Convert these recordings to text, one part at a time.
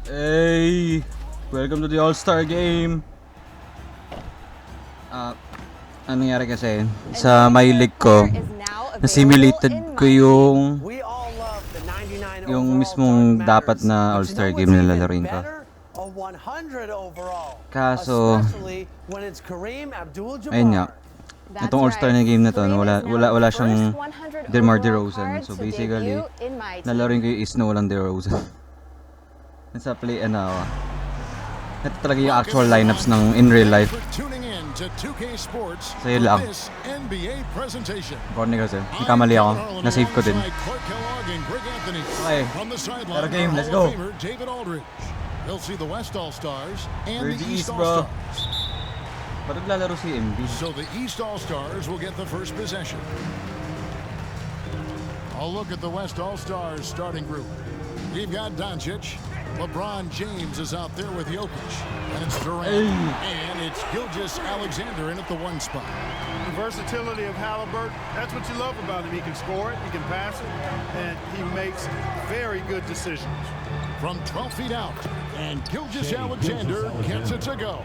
Hey! Welcome to the All-Star Game! Ano nangyari kasi? Sa my league ko, na-simulated ko yung mismong dapat na All-Star Game na lalaroin ko. Kaso, ayun nga, itong All-Star na game na to, wala siyang DeMar DeRozan. So basically, lalaroin ko yung is na walang DeRozan. Nasa play, ito talaga yung actual lineups ng in real life. So yun lang. Corny kasi, nakamali ako. Na-save ko din. Okay, pero game, let's go. We're the East, bro. Ba't naglalaro si MB? So the East All-Stars will get the first possession. I'll look at the West All-Stars starting group. We've got Doncic. LeBron James is out there with Jokic. And it's Durant. And it's Gilgeous-Alexander in at the one spot. The versatility of Halliburton, that's what you love about him. He can score it, he can pass it, and he makes very good decisions. From 12 feet out, and Gilgeous-Alexander gets it to go.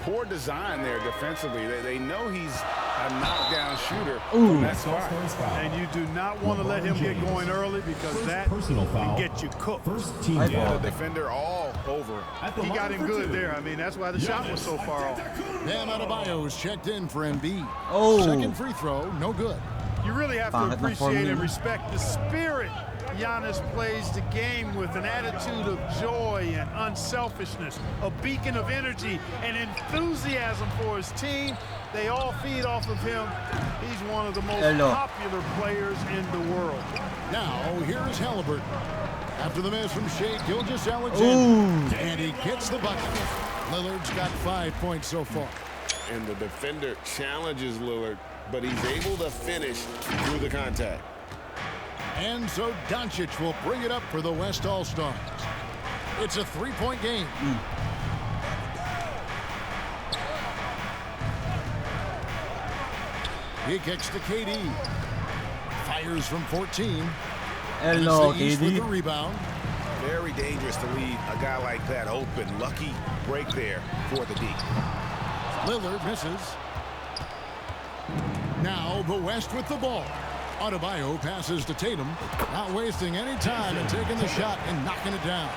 Poor design there defensively. They know he's a knockdown shooter from that spot. And you do not want to let him get going early because that can get you cooked. The defender all over. He got him good there. I mean, that's why the shot was so far off. Bam Adebayo's checked in for Embiid. Oh. Second free throw, no good. You really have to appreciate and respect the spirit Giannis plays the game with, an attitude of joy and unselfishness, a beacon of energy and enthusiasm for his team. They all feed off of him. He's one of the most popular players in the world. Now, here's Halliburton. After the miss from Shea Gilgeous-Alexander. And he gets the bucket. Lillard's got 5 points so far. And the defender challenges Lillard, but he's able to finish through the contact. And so Doncic will bring it up for the West All-Stars. It's a three-point game. He kicks to KD. Fires from 14. Hello, KD. With the rebound. Very dangerous to leave a guy like that open. Lucky break there for the D. Lillard misses. Now the West with the ball. Adebayo passes to Tatum, not wasting any time and taking the shot and knocking it down.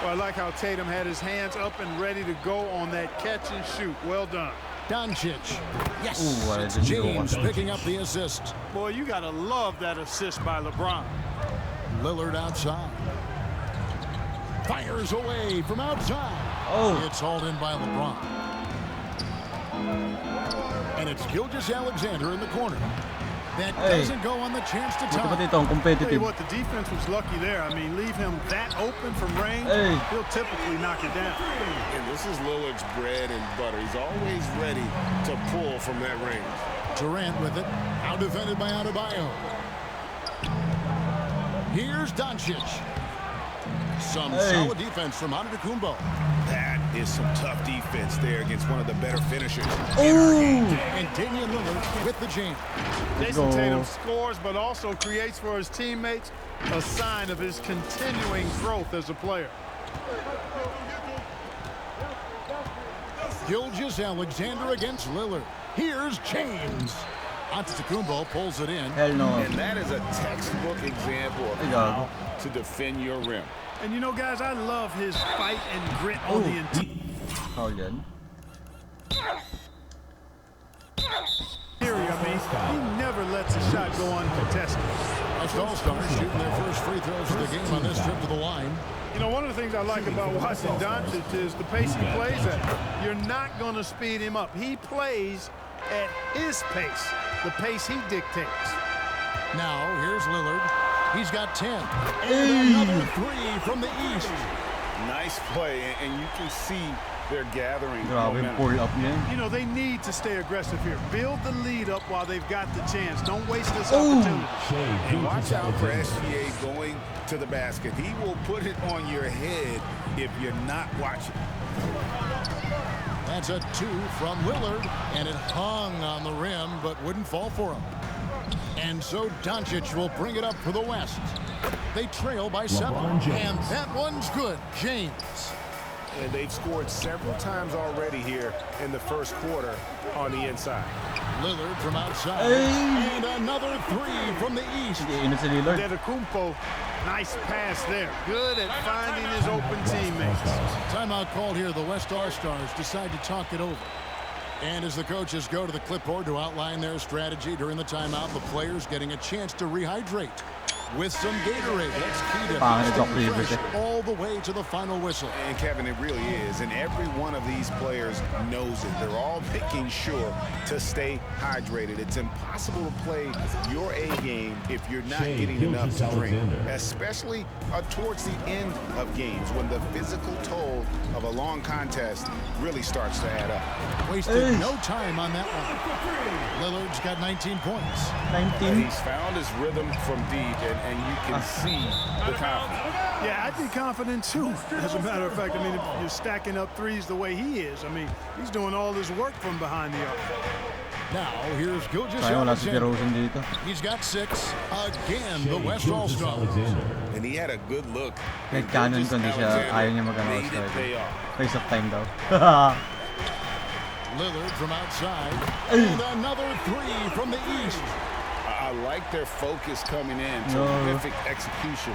Well, I like how Tatum had his hands up and ready to go on that catch and shoot. Well done. Doncic. Yes, it's James picking up the assist. Boy, you got to love that assist by LeBron. Lillard outside. Fires away from outside. It's hauled in by LeBron. And it's Gilgeous-Alexander in the corner. That doesn't go on the chance to tie. Tell you what, the defense was lucky there. I mean, leave him that open from range, he'll typically knock it down. And this is Lillard's bread and butter. He's always ready to pull from that range. Durant with it, out defended by Adebayo. Here's Doncic. Some solid defense from Antetokounmpo. That is some tough defense there against one of the better finishers. And Damian Lillard with the jam. Jason Tatum scores, but also creates for his teammates, a sign of his continuing growth as a player. Gilgeous-Alexander against Lillard. Here's James. Antetokounmpo pulls it in. Hell no. And that is a textbook example of how to defend your rim. And you know, guys, I love his fight and grit on the interior. I mean, he never lets a shot go uncontested. West All-Stars shooting their first free throws of the game on this trip to the line. You know, one of the things I like about watching Doncic is the pace he plays at. You're not going to speed him up. He plays at his pace, the pace he dictates. Now, here's Lillard. He's got 10. And another three from the East. Nice play, and you can see they're gathering momentum. You know, they need to stay aggressive here. Build the lead up while they've got the chance. Don't waste this opportunity. And watch out for SGA going to the basket. He will put it on your head if you're not watching. That's a two from Lillard, and it hung on the rim but wouldn't fall for him. And so Doncic will bring it up for the West. They trail by 7. And that one's good. James. And they've scored several times already here in the first quarter on the inside. Lillard from outside. And another 3 from the east. Antetokounmpo, nice pass there. Good at finding his open teammates. Timeout called here. The West All-Stars decide to talk it over. And as the coaches go to the clipboard to outline their strategy during the timeout, the players getting a chance to rehydrate with some Gatorade. That's key to staying fresh all the way to the final whistle. And Kevin, it really is. And every one of these players knows it. They're all making sure to stay hydrated. It's impossible to play your A game if you're not getting enough to drink, especially towards the end of games when the physical toll of a long contest really starts to add up. Wasted no time on that one. Lillard's got 19 points. 19. And he's found his rhythm from deep, and you can see the confidence. Yeah, I'd be confident too. As a matter of fact, I mean, if you're stacking up threes the way he is, I mean, he's doing all his work from behind the arc. Now, here's Gilgeous-Alexander. He's got 6. Again, the West All-Stars. And he had a good look. Kahit canon ko, hindi siya, ayaw niya mag-All-Star. Waste of time daw. Lillard from outside. And another 3 from the east. I like their focus coming in. Terrific execution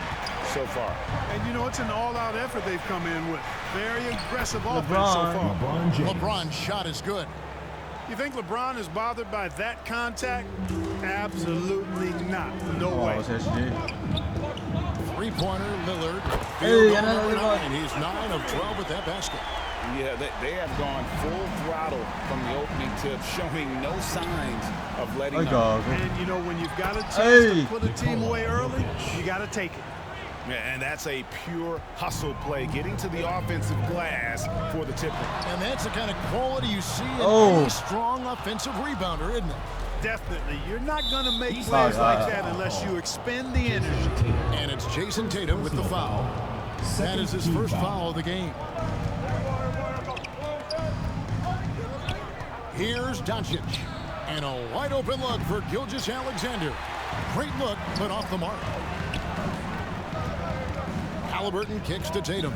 so far. And you know, it's an all-out effort they've come in with. Very aggressive offense so far. LeBron's shot is good. You think LeBron is bothered by that contact? Absolutely not. No way. Three-pointer, Lillard. Field goal number 9. He's 9 of 12 at that basket. Yeah, they have gone full throttle from the opening tip, showing no signs of letting up. And you know, when you've got a chance to put a team away early, you got to take it. And that's a pure hustle play, getting to the offensive glass for the tipper. And that's the kind of quality you see in any strong offensive rebounder, isn't it? Definitely. You're not going to make plays like that unless you expend the energy. And it's Jason Tatum with the foul. That is his first foul of the game. Here's Doncic. And a wide open look for Gilgeous-Alexander. Great look, but off the mark. Halliburton kicks to Tatum.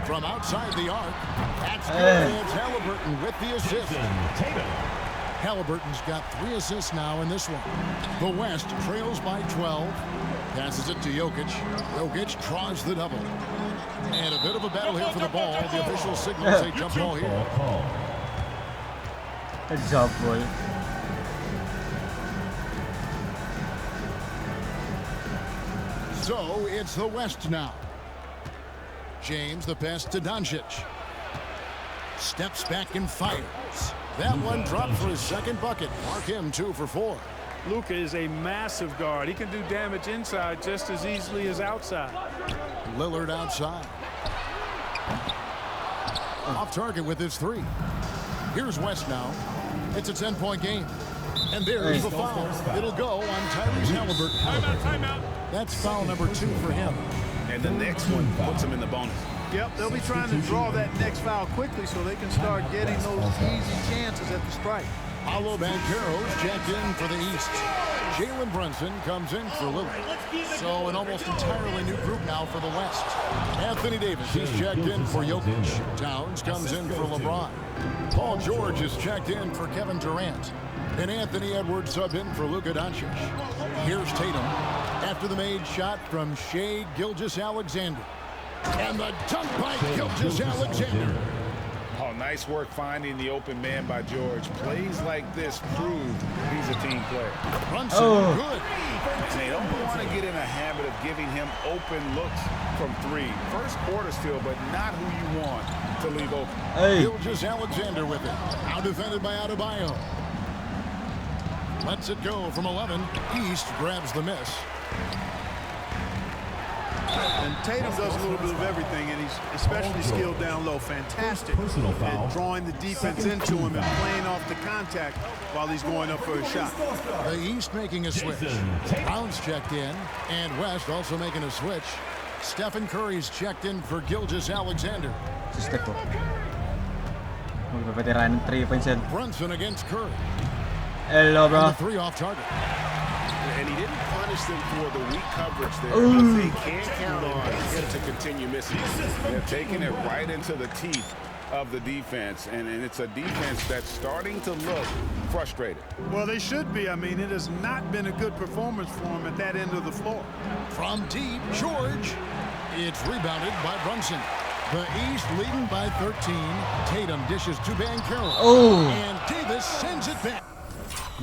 From outside the arc. That's good. It's Halliburton with the assist. Halliburton's got 3 assists now in this one. The West trails by 12. Passes it to Jokic. Jokic draws the double. And a bit of a battle here for the ball. The official signals a jump ball here. A jump ball. So it's the West now. James, the pass to Doncic. Steps back and fires. That one dropped for his second bucket. Mark him 2 for 4. Luka is a massive guard. He can do damage inside just as easily as outside. Lillard outside. Off target with his 3. Here's West now. It's a 10-point game. And there's the foul. It'll go on Tyrese Halliburton. Timeout. That's foul number 2 for him. And the next one puts him in the bonus. Yep, they'll be trying to draw that next foul quickly so they can start getting those easy chances at the strike. Paolo Banchero's checked in for the East. Jalen Brunson comes in for Lillard. So an almost entirely new group now for the West. Anthony Davis is checked in for Jokic. Towns comes in for LeBron. Paul George is checked in for Kevin Durant. And Anthony Edwards sub in for Luka Doncic. Here's Tatum after the made shot from Shai Gilgeous-Alexander. And the dunk by Gilgeous-Alexander. Oh, nice work finding the open man by George. Plays like this prove he's a team player. Brunson, good. And they don't want to get in a habit of giving him open looks from 3. First quarter still, but not who you want to leave open. Gilgeous-Alexander with it. Now defended by Adebayo. Lets it go from 11. East grabs the miss. And Tatum does a little bit of everything, and he's especially skilled down low. Fantastic at drawing the defense into him and playing off the contact while he's going up for a shot. The East making a switch. Brown's checked in, and West also making a switch. Stephen Curry's checked in for Gilgeous-Alexander. Step ko. Magpapatira ng 3 points yan. Brunson against Curry. Hello, bro. And the 3 off target. And he didn't punish them for the weak coverage there, but they can't count on him to continue missing. They're taking it right into the teeth of the defense, and it's a defense that's starting to look frustrated. Well, they should be. I mean, it has not been a good performance for him at that end of the floor. From deep, George. It's rebounded by Brunson. The East leading by 13. Tatum dishes to Banchero. Oh! And Davis sends it back.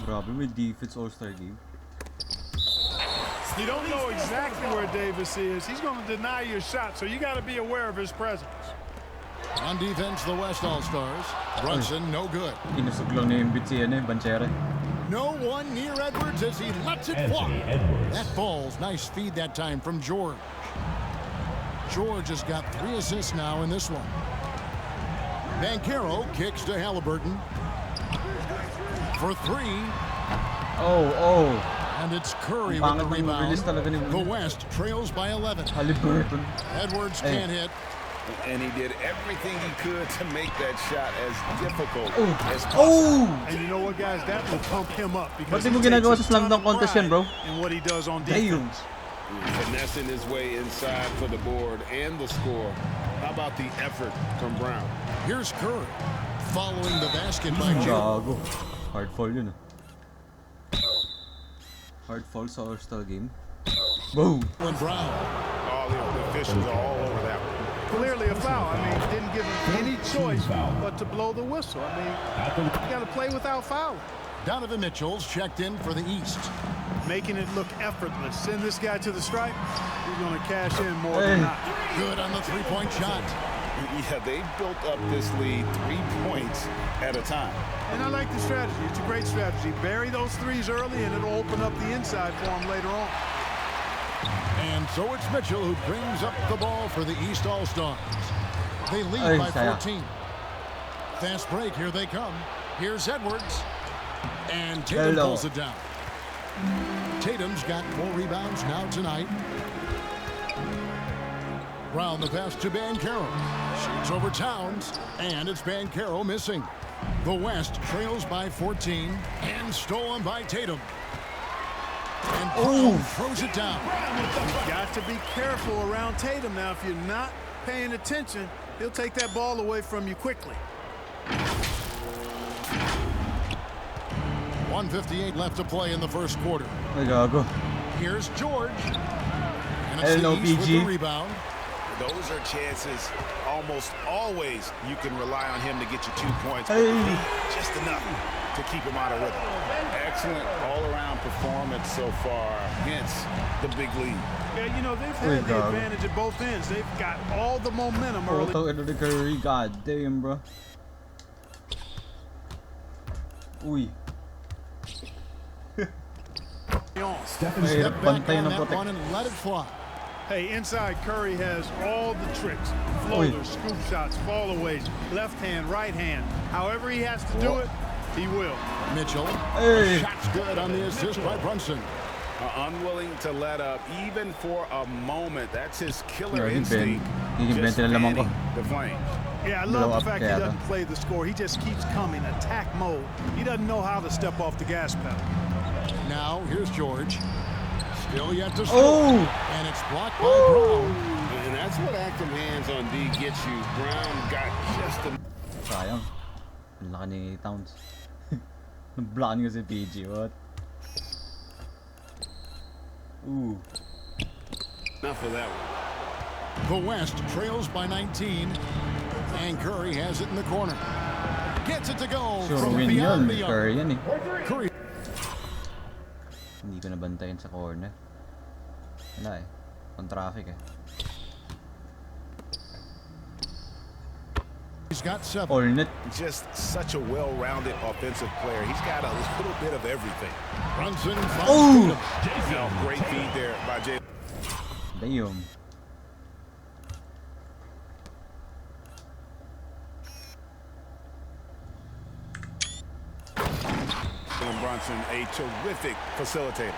Grabe, may defense all-star game. You don't know exactly where Davis is. He's going to deny your shot, so you got to be aware of his presence. On defense, the West All-Stars. Brunson, no good. Inusog lang na yung bit si Banchero. No one near Edwards as he lets it fly. That falls. Nice feed that time from George. George has got 3 assists now in this one. Banchero kicks to Halliburton. For 3. Oh. And it's Curry with the rebound. The The West trails by 11. Halliburton. Edwards can't hit. And he did everything he could to make that shot as difficult as possible. Oh! And you know what, guys? That will pump him up because Ba't di mo ginagawa sa slam dunk contest yan, bro? and what he does on Damn. defense. Finessing his way inside for the board and the score. How about the effort from Brown? Here's Curry following the basket by Joe. Gago. Hard fall yun. Hard fall sa all-star game. Boom! And Brown. All the officials are all over that one. Clearly a foul. I mean, didn't give him any choice but to blow the whistle. I mean, you got to play without fouling. Donovan Mitchell's checked in for the East. Making it look effortless. Send this guy to the stripe. He's going to cash in more than not. Good on the three-point shot. Yeah, they built up this lead 3 points at a time. And I like the strategy. It's a great strategy. Bury those threes early, and it'll open up the inside for him later on. And so it's Mitchell who brings up the ball for the East All-Stars. They lead by 14. Fast break, here they come. Here's Edwards. And Tatum pulls it down. Tatum's got 4 rebounds now tonight. Round the pass to Banchero. Shoots over Towns. And it's Banchero missing. The West trails by 14. And stolen by Tatum. And Brown throws it down. You've got to be careful around Tatum now. If you're not paying attention, he'll take that ball away from you quickly. 1:58 left to play in the first quarter. Ay, gago. Here's George. And it's the East with the rebound. Those are chances almost always you can rely on him to get you 2 points. Hey. Just enough to keep him out of rhythm. Excellent all-around performance so far against the big lead. Yeah, you know, they've had the advantage at both ends. They've got all the momentum early. Photo into the Curry. God damn, bro. Uy. Step back on that one and let it fly. Hey, inside Curry has all the tricks. Floaters, scoop shots, fallaways, left hand, right hand. However he has to do it, he will. Mitchell. Hey. Shot's good on the assist by Brunson. Unwilling to let up even for a moment. That's his killer Yeah, instinct. Just na naman ko. fanning the flame. Yeah, I love the fact he doesn't play the score. He just keeps coming, attack mode. He doesn't know how to step off the gas pedal. Now, here's George. Still yet to score. And it's blocked by Brown. And that's what active hands on D gets you. Brown got just a... Sayang. Ang laki ni Towns. Nag-block niya si PG. What? Ooh. Enough of that one. The West trails by 19. And Curry has it in the corner. Gets it to go Sure from win beyond yun. the Curry yan eh. Curry. Hindi ko nabantayan sa corner. Wala eh. On traffic eh. He's got 7. All-net. Just such a well-rounded offensive player. He's got a little bit of everything. Brunson finds Tatum. Great feed there by Jay. Damn. Brunson, a terrific facilitator.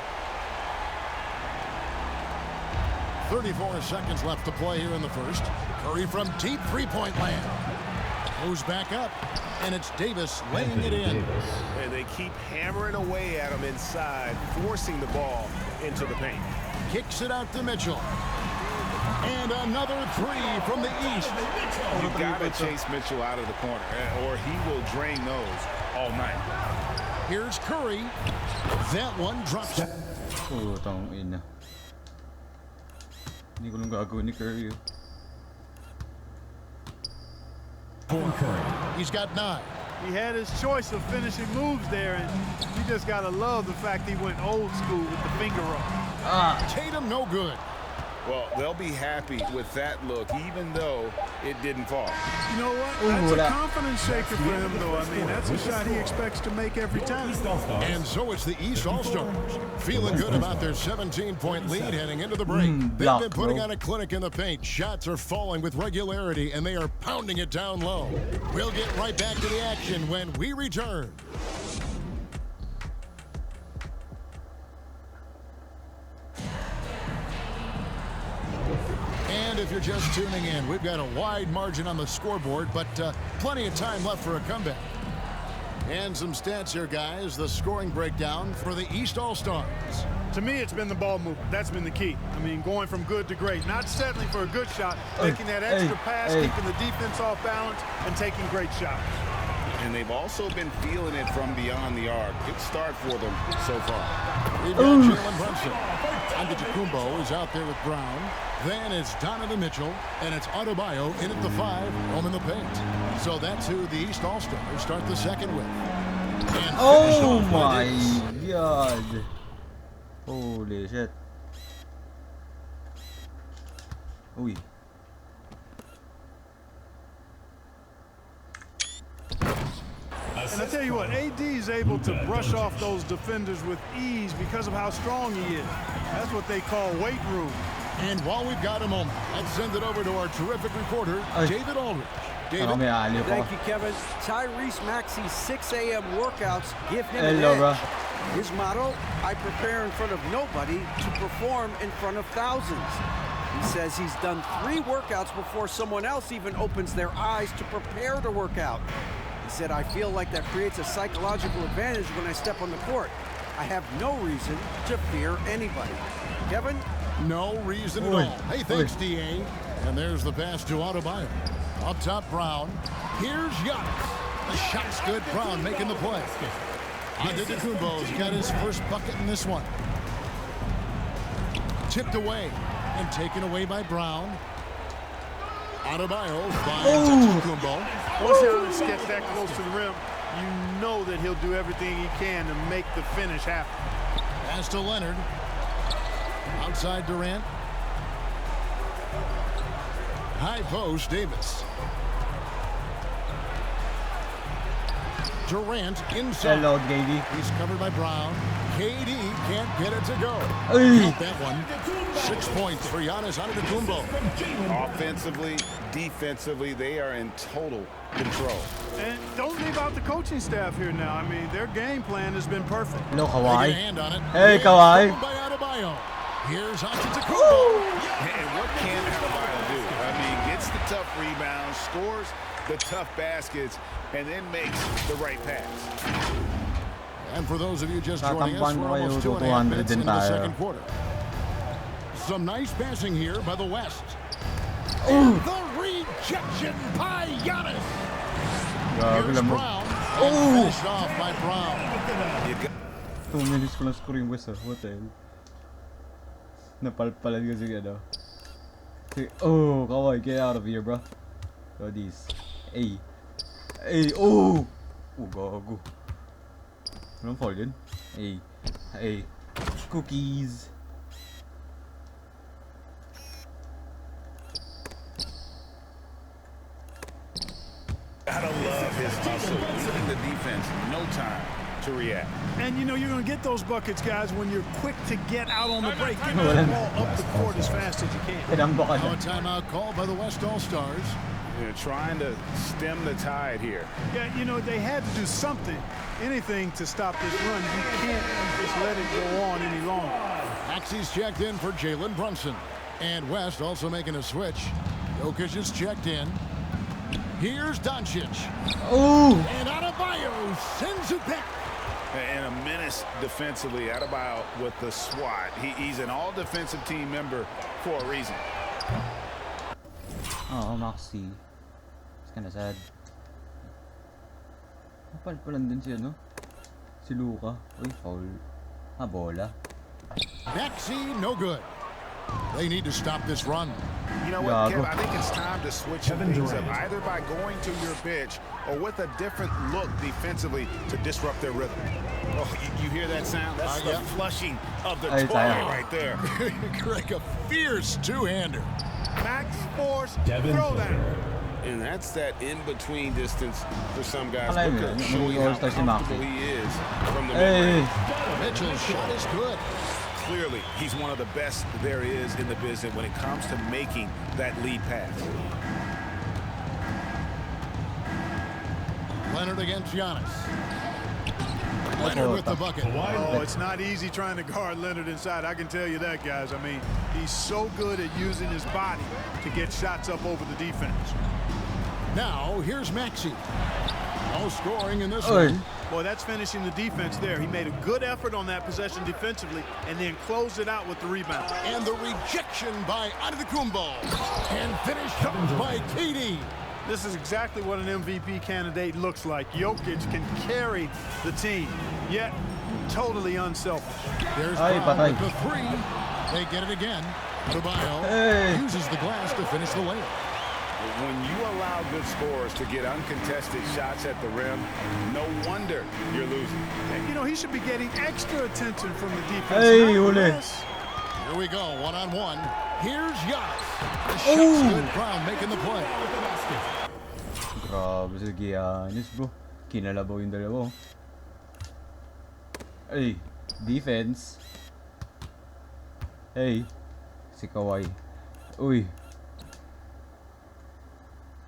34 seconds left to play here in the first. Curry from deep three-point land. Moves back up, and it's Davis laying it in. And they keep hammering away at him inside, forcing the ball into the paint. Kicks it out to Mitchell. And another three from the east. You gotta chase Mitchell out of the corner, or he will drain those all night. Here's Curry. That one drops. Oh, tangina. Hindi ko lang gagawin ni Curry. He's got 9. He had his choice of finishing moves there, and you just gotta love the fact he went old school with the finger roll. Tatum no good. Well, they'll be happy with that look, even though it didn't fall. You know what? That's a confidence shaker for him, though. I mean, that's a shot he expects to make every time. And so it's the East All-Stars. Feeling good about their 17-point lead heading into the break. They've been putting on a clinic in the paint. Shots are falling with regularity, and they are pounding it down low. We'll get right back to the action when we return. And if you're just tuning in, we've got a wide margin on the scoreboard, but plenty of time left for a comeback. And some stats here, guys. The scoring breakdown for the East All-Stars. To me, it's been the ball movement. That's been the key. I mean, going from good to great. Not settling for a good shot, making that extra pass, keeping the defense off balance, and taking great shots. And they've also been feeling it from beyond the arc. Good start for them so far. We've got Jalen Brunson. Antetokounmpo is out there with Brown. Then it's Donovan Mitchell, and it's Adebayo in at the 5, home in the paint. So that's who the East All-Stars start the second with. And Oh my god. Holy shit. Uy. And I tell you what, AD is able to brush off those defenders with ease because of how strong he is. That's what they call weight room. And while we've got a moment, let's send it over to our terrific reporter, David Aldridge. David. Thank you, Kevin. Tyrese Maxey's 6 a.m. workouts give him an Hello, edge. bro. His motto, I prepare in front of nobody to perform in front of thousands. He says he's done 3 workouts before someone else even opens their eyes to prepare to work out. He said, I feel like that creates a psychological advantage when I step on the court. I have no reason to fear anybody. Kevin? No reason at all. Hey, thanks, D.A. And there's the pass to Adebayo. Up top, Brown. Here's Giannis. The shot's good. Brown making the play. Antetokounmpo's got his first bucket in this one. Tipped away and taken away by Brown. Adebayo finds Antetokounmpo. Once Giannis gets that close to the rim, you know that he'll do everything he can to make the finish happen. Pass to Leonard. Outside Durant. High post, Davis. Durant inside. Hello, KD. He's covered by Brown. KD can't get it to go. Ay. That one. 6 points for Giannis Antetokounmpo. Offensively, defensively, they are in total control. And don't leave out the coaching staff here now. I mean, their game plan has been perfect. Hello, They get a Kawhi. hand on it. Hey, And Kawhi. thrown by Adebayo. Here's Antetokounmpo. And what can Adebayo do? I mean, gets the tough rebounds, scores the tough baskets, and then makes the right pass. And for those of you just joining us, Tatampan we're mo kayo, almost 2.5 200 minutes din into the tayo. second quarter. Some nice passing here by the West. And the rejection by Giannis. Grabe Here's lang mo. Brown. And finished off by Brown. You got 2 minutes ko lang score yung West, what the hell? Napalpalan kasi ano. Oh, Kawhi, get out of here, bro. Look at this. Hey. Hey, oh! Oh, gago. Walang fall yun? Hey. Hey. Cookies. gotta love his hustle, giving the defense no time to react. And you know you're going to get those buckets, guys, when you're quick to get out on the break. Get the ball up the court as fast as you can. Tinambo ka Now na. a timeout called by the West All-Stars. They're trying to stem the tide here. Yeah, you know, they had to do something, anything to stop this run. You can't just let it go on any longer. Maxey's checked in for Jalen Brunson. And West also making a switch. Jokic is checked in. Here's Doncic. Oh! And Adebayo sends it back. And a menace defensively. Adebayo with the swat. He's an all-defensive team member for a reason. Oh, Maxi. It's kinda sad. Napalpalan din si ano? Si Luka. Uy, foul. Bola. Maxi, no good. They need to stop this run. You know what, Kev? I think it's time to switch things up, either by going to your bench or with a different look defensively to disrupt their rhythm. Oh, you hear that sound? That's the flushing of the toilet right there. Greg, a fierce two-hander. Max Force, throw that. And that's that in-between distance for some guys. Alam Look yun, at showing yung how all-star si comfortable Maxi. he is from the Hey! mid-range. Mitchell's shot is good. Clearly, he's one of the best there is in the business when it comes to making that lead pass. Leonard against Giannis. Leonard with the bucket. Oh, it's not easy trying to guard Leonard inside. I can tell you that, guys. I mean, he's so good at using his body to get shots up over the defense. Now, here's Maxi. No scoring in this one. Boy, that's finishing the defense there. He made a good effort on that possession defensively and then closed it out with the rebound. And the rejection by Antetokounmpo. And finished up by KD. This is exactly what an MVP candidate looks like. Jokic can carry the team, yet totally unselfish. There's Ay, Brown patay. with the three. They get it again. Adebayo uses the glass to finish the layup. When you allow good scorers to get uncontested shots at the rim, no wonder you're losing. You know, he should be getting extra attention from the defense. Hey, not Ule. less. Here we go, one-on-one. Here's Giannis. The shot's good. Brown making the play. Grabe si Giannis, bro. Kinalabaw yung dalawa. Hey, defense. Hey, si Kawhi. Uy.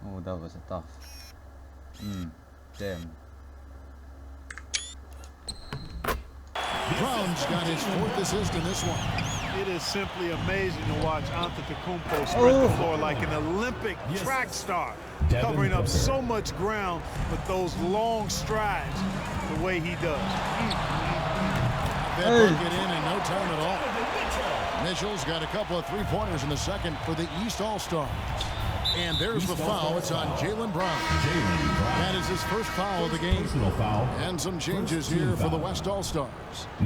Oh, that was a tough. Damn. Brown's got his fourth assist in this one. It is simply amazing to watch Antetokounmpo spread the floor like an Olympic track star, covering up so much ground with those long strides the way he does. That bucket in no time at all. Mitchell's got a couple of three-pointers in the second for the East All-Stars. And there's the foul. It's on Jaylen Brown. That is his first foul of the game. And some changes here for the West All-Stars.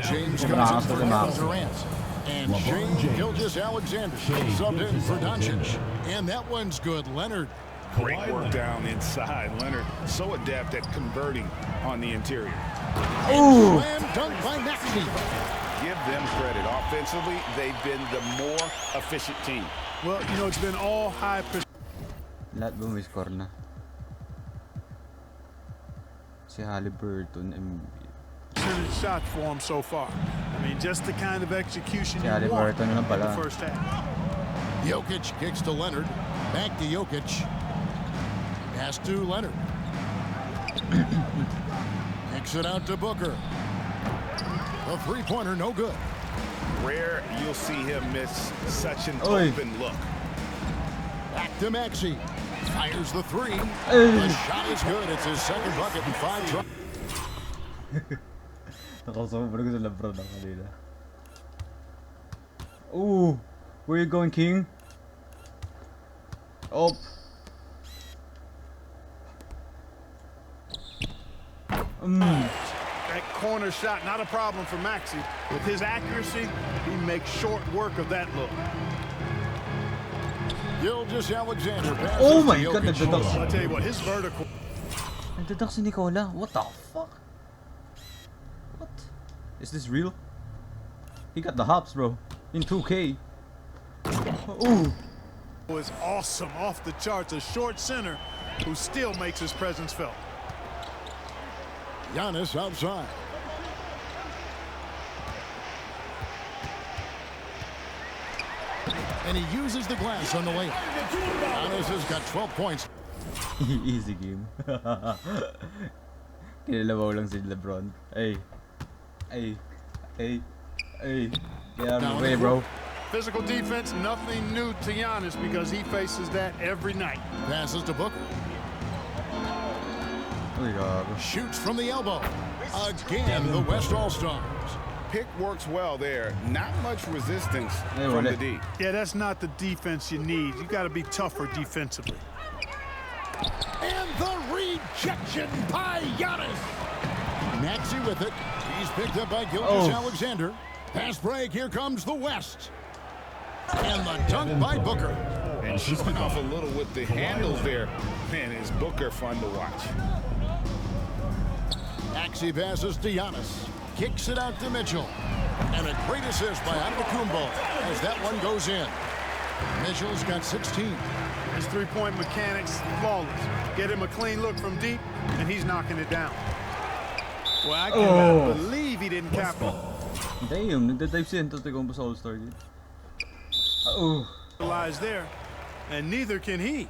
James comes in for Kevin Durant. And Shane Gilgeous-Alexander subbed in for Doncic. And that one's good. Leonard. Great work down inside. Leonard so adept at converting on the interior. Slam dunk by Maxi. Give them credit. Offensively, they've been the more efficient team. Well, you know, it's been all high Lahat ba may score na? Si Haliburton, percentage shots for him so far. I mean, just the kind of execution Si you want Haliburton na in the pala. first half. Jokic kicks to Leonard. Back to Jokic. Pass to Leonard. Kicks it out to Booker. A three-pointer, no good. Rare you'll see him miss such an Oy. open look. Back to Maxi. Fires the three. Ay. The shot is good. It's his second bucket in 5 tries. Nakasobra ko sa Lebron na kanina. Ooh, where you going, King? Oh. That corner shot, not a problem for Maxi. With his accuracy, he makes short work of that look. Gilgeous-Alexander passes Oh my to God, Jokic. nagdadak. So I tell you what, his vertical. Nagdadak si Nicola. What the fuck? What? Is this real? He got the hops, bro. In 2K. Ooh. Was awesome, off the charts. A short center who still makes his presence felt. Giannis outside. And he uses the glass on the layup. Giannis has got 12 points. Easy game. Kinalabaw lang si Lebron. Hey. Hey. Hey. Hey. Get out of the way, bro. Physical defense, nothing new to Giannis because he faces that every night. Passes to Booker. Uy, gago. Shoots from the elbow. Again, the West All-Stars. Pick works well there. Not much resistance from the D. Yeah, that's not the defense you need. You got to be tougher defensively. And the rejection by Giannis. Maxey with it. He's picked up by Gilgeous-Alexander. Pass break. Here comes the West. And the dunk by Booker. And showing off a little with the handles there. Man, is Booker fun to watch. Maxey passes to Giannis. Kicks it out to Mitchell. And a great assist by Antetokounmpo as that one goes in. Mitchell's got 16. His three-point mechanics, flawless. Get him a clean look from deep, and he's knocking it down. Well, I cannot believe he didn't cap it. Damn, nagda-dive si Antetokounmpo sa All-Star game. Lies there, and neither can he.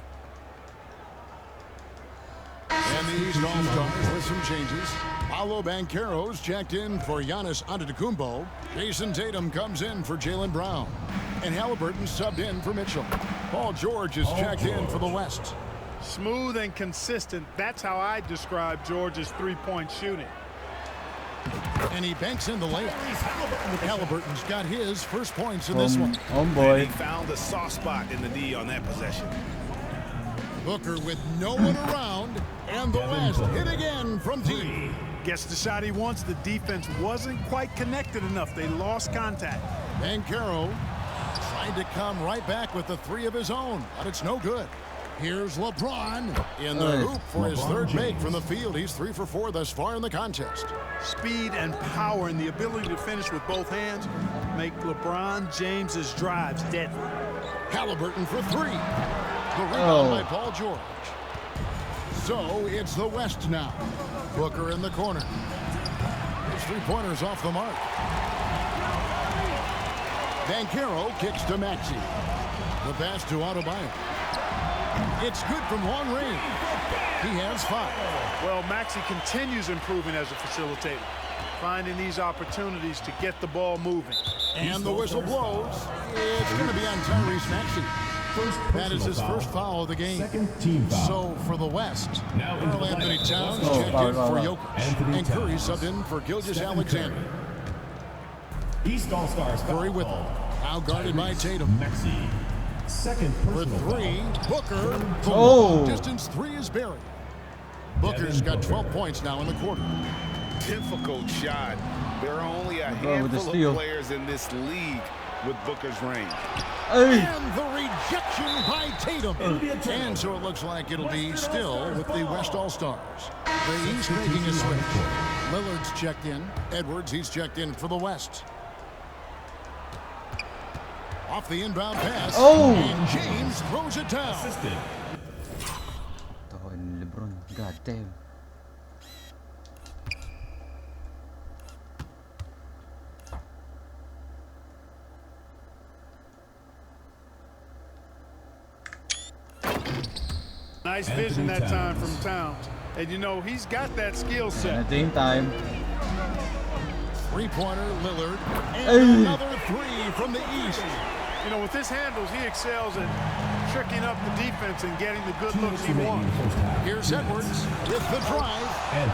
And the East All-Stars with some changes. Paolo Banchero's checked in for Giannis Antetokounmpo. Jason Tatum comes in for Jaylen Brown. And Halliburton subbed in for Mitchell. Paul George is checked in for the West. Smooth and consistent. That's how I describe George's three-point shooting. And he banks in the layup. Halliburton's got his first points in this one. Oh boy. He found the soft spot in the D on that possession. Booker with no one around. And the West hit again from deep. Gets the shot he wants. The defense wasn't quite connected enough. They lost contact. Banchero tried to come right back with the three of his own, but it's no good. Here's LeBron in the hoop for his third make from the field. He's 3 for 4 thus far in the contest. Speed and power and the ability to finish with both hands make LeBron James's drives deadly. Halliburton for 3. The rebound by Paul George. So it's the West now. Booker in the corner. His three-pointers off the mark. Banchero kicks to Maxey. The pass to Adebayo. It's good from long range. He has 5. Well, Maxey continues improving as a facilitator, finding these opportunities to get the ball moving. And the whistle blows. It's going to be on Tyrese Maxey. That is his first foul of the game. So for the West, Karl Anthony Towns checked in for Jokic. And Curry subbed in for Gilgeous-Alexander. East All-Stars Curry with him. Now guarded by Tatum. Maxey. Second For personal 3, Booker. The Oh. long-distance 3 is buried. Booker's got 12 points now in the quarter. Difficult shot. There are only a with the handful steal. of players in this league with Booker's range. Ay! And the rejection by Tatum. And so it looks like it'll be still with the West All-Stars. The East making a switch. Lillard's checked in. Edwards, he's checked in for the West. Off the inbound pass. Oh! And James throws it down. assisted. Ako ni LeBron. God damn. Nice vision that time from Towns. And you know, he's got that skill set. At the same time. Three-pointer, Lillard. And Ay. another 3 from the East. You know, with his handles, he excels at tricking up the defense and getting the good looks he wants. Here's Edwards with the drive.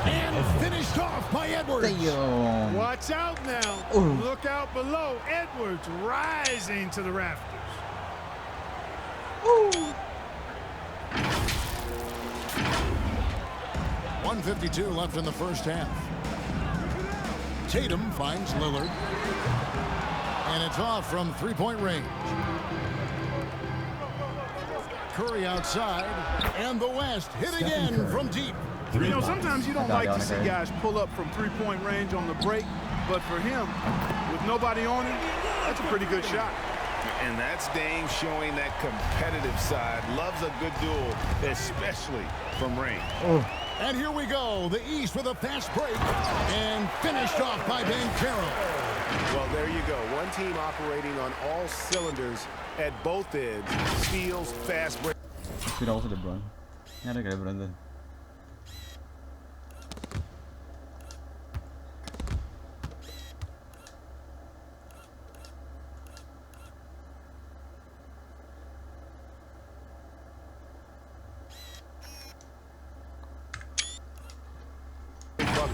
And finished off by Edwards. Damn. Watch out now. Ooh. Look out below. Edwards rising to the rafters. 1:52 left in the first half. Tatum finds Lillard. And it's off from three-point range. Curry outside. And the West hit again from deep. You know, sometimes you don't like to see guys pull up from three-point range on the break, but for him, with nobody on him, that's a pretty good shot. And that's Dame showing that competitive side. Loves a good duel, especially from range. And here we go. The East with a fast break. And finished off by Banchero. Well, there you go. One team operating on all cylinders at both ends. Steals, fast break. Sila ako sa LeBron. Nangyari kay LeBron dun.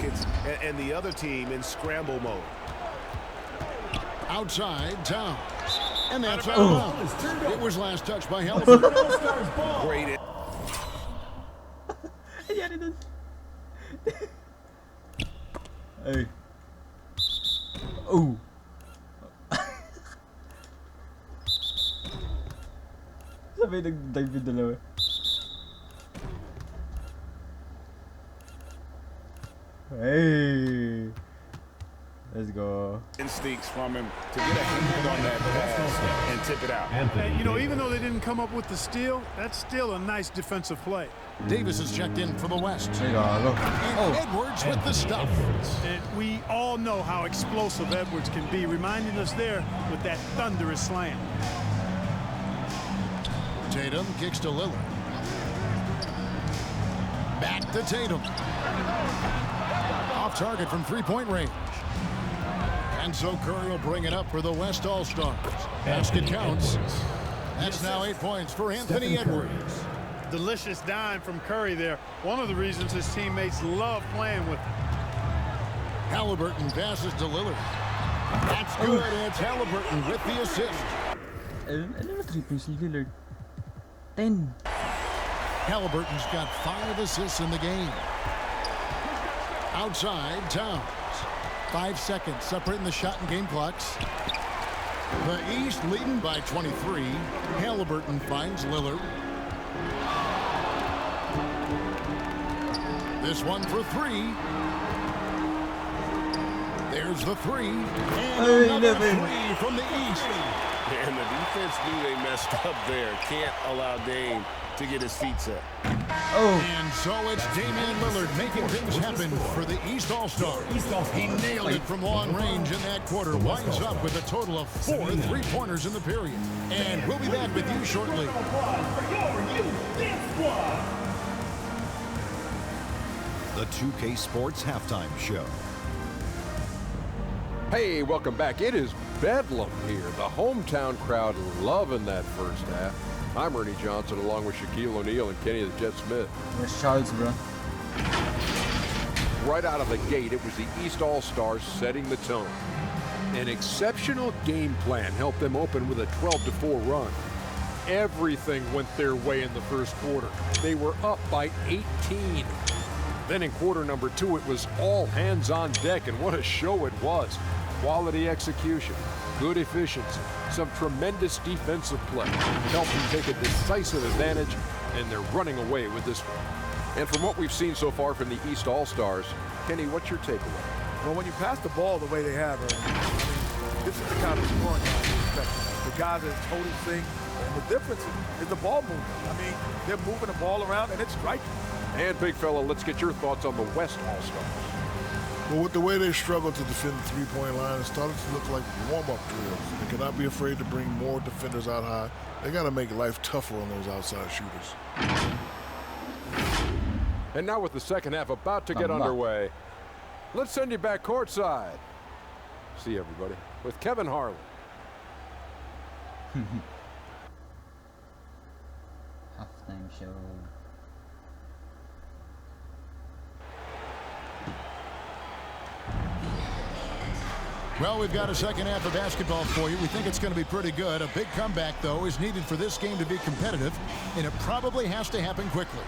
buckets and the other team in scramble mode. Outside, Towns. And that's out of bounds. It was last touched by Halliburton. Great. Hey. Oh. Sabay nag-dive yung dalawa. Hey. Let's go. Instincts from him to get a hand on that pass and tip it out. And, you know, even though they didn't come up with the steal, that's still a nice defensive play. Davis is checked in for the West. There you go. And Edwards with the stuff. And we all know how explosive Edwards can be, reminding us there with that thunderous slam. Tatum kicks to Lillard. Back to Tatum. Off target from three-point range. And so Curry will bring it up for the West All-Stars. Basket counts. That's now 8 points for Anthony Edwards. Delicious dime from Curry there. One of the reasons his teammates love playing with him. Halliburton passes to Lillard. That's good. It's Halliburton with the assist. Ano na 3 points ni Lillard? 10. Halliburton's got 5 assists in the game. Outside, Towns. 5 seconds separating the shot and game clocks. The East leading by 23. Halliburton finds Lillard. This one for 3. There's the 3. And another 3 from the East. And the defense knew they messed up there. Can't allow Dame to get his feet set. And so it's Damian Lillard making things happen for the East All-Stars. He nailed it from long range in that quarter. Winds up with a total of 4 3-pointers in the period. And we'll be back with you shortly. The 2K Sports Halftime Show. Hey, welcome back. It is bedlam here. The hometown crowd loving that first half. I'm Ernie Johnson along with Shaquille O'Neal and Kenny the Jet Smith. Where's Charles, bro? Right out of the gate, it was the East All-Stars setting the tone. An exceptional game plan helped them open with a 12-4 run. Everything went their way in the first quarter. They were up by 18. Then in quarter number 2, it was all hands on deck, and what a show it was. Quality execution, good efficiency, some tremendous defensive play helped them take a decisive advantage, and they're running away with this one. And from what we've seen so far from the East All-Stars, Kenny, what's your takeaway? Well, when you pass the ball the way they have, this is the kind of scoring you expect. The guys are in total sync, and the difference is the ball movement. I mean, they're moving the ball around, and it's striking. And big fella, let's get your thoughts on the West All-Stars. Well, with the way they struggled to defend the three-point line, it started to look like warm-up drills. They cannot be afraid to bring more defenders out high. They got to make life tougher on those outside shooters. And now with the second half about to get underway, let's send you back courtside. See everybody with Kevin Harlan. Halftime show. Well, we've got a second half of basketball for you. We think it's going to be pretty good. A big comeback, though, is needed for this game to be competitive, and it probably has to happen quickly.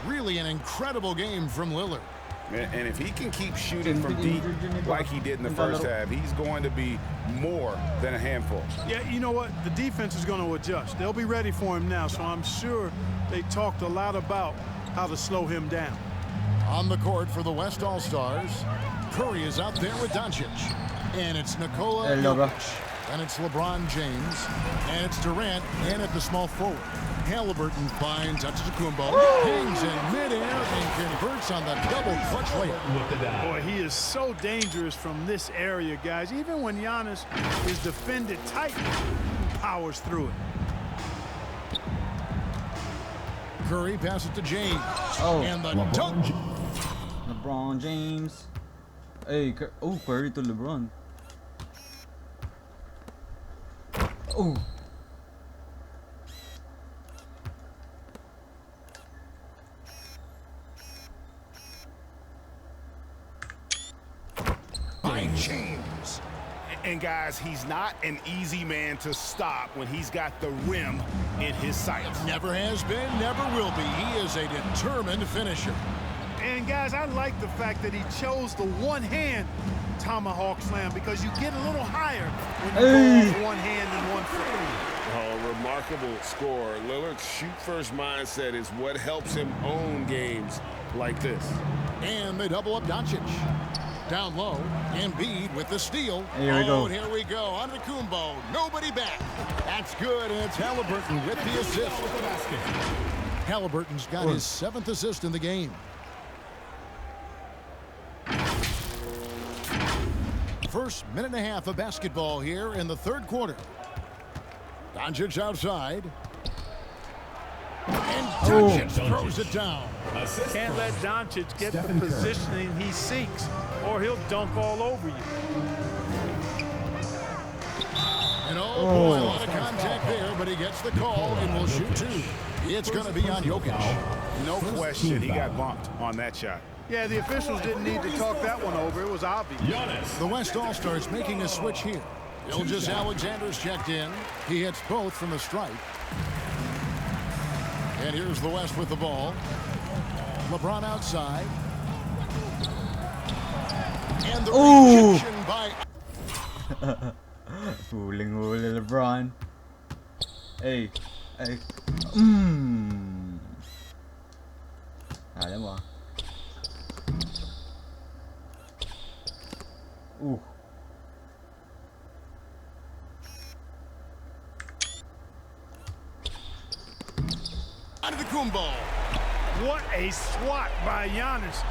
Really an incredible game from Lillard. And if he can keep shooting from deep like he did in the first half, he's going to be more than a handful. Yeah, you know what? The defense is going to adjust. They'll be ready for him now, so I'm sure they talked a lot about how to slow him down. On the court for the West All-Stars, Curry is out there with Doncic. And it's Nikola Jokic. And it's LeBron James. And it's Durant in at the small forward. Halliburton finds Antetokounmpo, hangs in midair, and converts on the double clutch layup. Boy, he is so dangerous from this area, guys. Even when Giannis is defended tightly, he powers through it. Curry passes to James. And the dunk. LeBron James. Hey, Curry to LeBron. Oh. James. And guys, he's not an easy man to stop when he's got the rim in his sights. Never has been, never will be. He is a determined finisher. And guys, I like the fact that he chose the one-hand tomahawk slam because you get a little higher when you go off one hand and one foot. Oh, remarkable score. Lillard's shoot-first mindset is what helps him own games like this. And they double up Doncic. Down low, Embiid with the steal. Here we go. And here we go. Antetokounmpo, nobody back. That's good, and it's Halliburton with the assist. Halliburton's got his 7th assist in the game. First minute and a half of basketball here in the third quarter. Doncic outside. And Doncic throws it down. Can't let Doncic get the positioning he seeks, or he'll dunk all over you. And oh boy, a lot of contact there, but he gets the call and will shoot two. It's going to be on Jokic. No question, he got bumped on that shot. Yeah, the officials didn't need to talk that one over. It was obvious. The West All-Stars making a switch here. Gilgeous Alexander's checked in. He hits both from the stripe. And here's the West with the ball. LeBron outside. And the rejection by... Huling-huli LeBron. Hey. Alam mo. Antetokounmpo. What a swat by Giannis.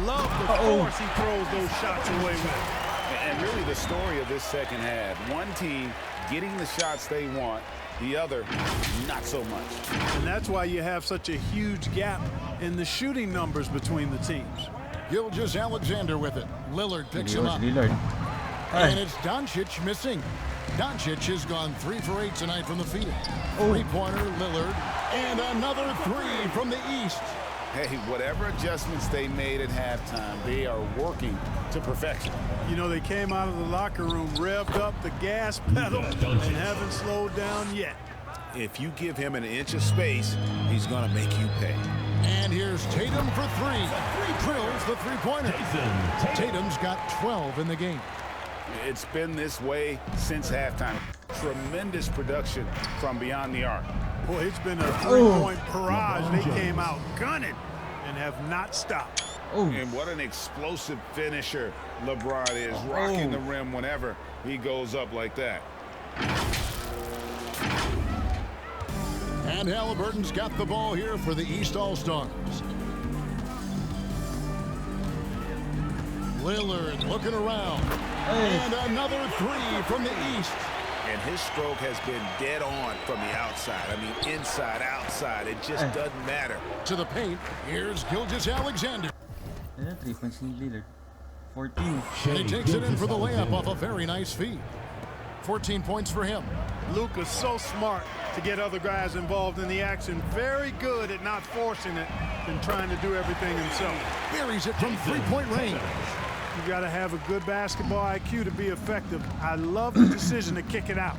Love the force he throws those shots away with. And really the story of this second half. One team getting the shots they want, the other not so much. And that's why you have such a huge gap in the shooting numbers between the teams. Gilgeous Alexander with it. Lillard picks him up. Lillard. And it's Doncic missing. Doncic has gone 3 for 8 tonight from the field. Three-pointer, Lillard. And another 3 from the East. Hey, whatever adjustments they made at halftime, they are working to perfection. You know, they came out of the locker room, revved up the gas pedal, and haven't slowed down yet. If you give him an inch of space, he's going to make you pay. And here's Tatum for 3. Drills the three-pointer. Tatum's got 12 in the game. It's been this way since halftime. Tremendous production from beyond the arc. Boy, it's been a three-point barrage. They came out gunning and have not stopped. And what an explosive finisher LeBron is, rocking the rim whenever he goes up like that. And Halliburton's got the ball here for the East All-Stars. Lillard looking around. And another 3 from the East. And his stroke has been dead on from the outside. I mean, inside, outside, it just doesn't matter. To the paint, here's Gilgeous Alexander. 3 points in Lillard. 14. And he takes it in for the layup off a very nice feed. 14 points for him. Luka's so smart to get other guys involved in the action. Very good at not forcing it and trying to do everything himself. Buries it from three-point range. You got to have a good basketball IQ to be effective. I love the decision to kick it out.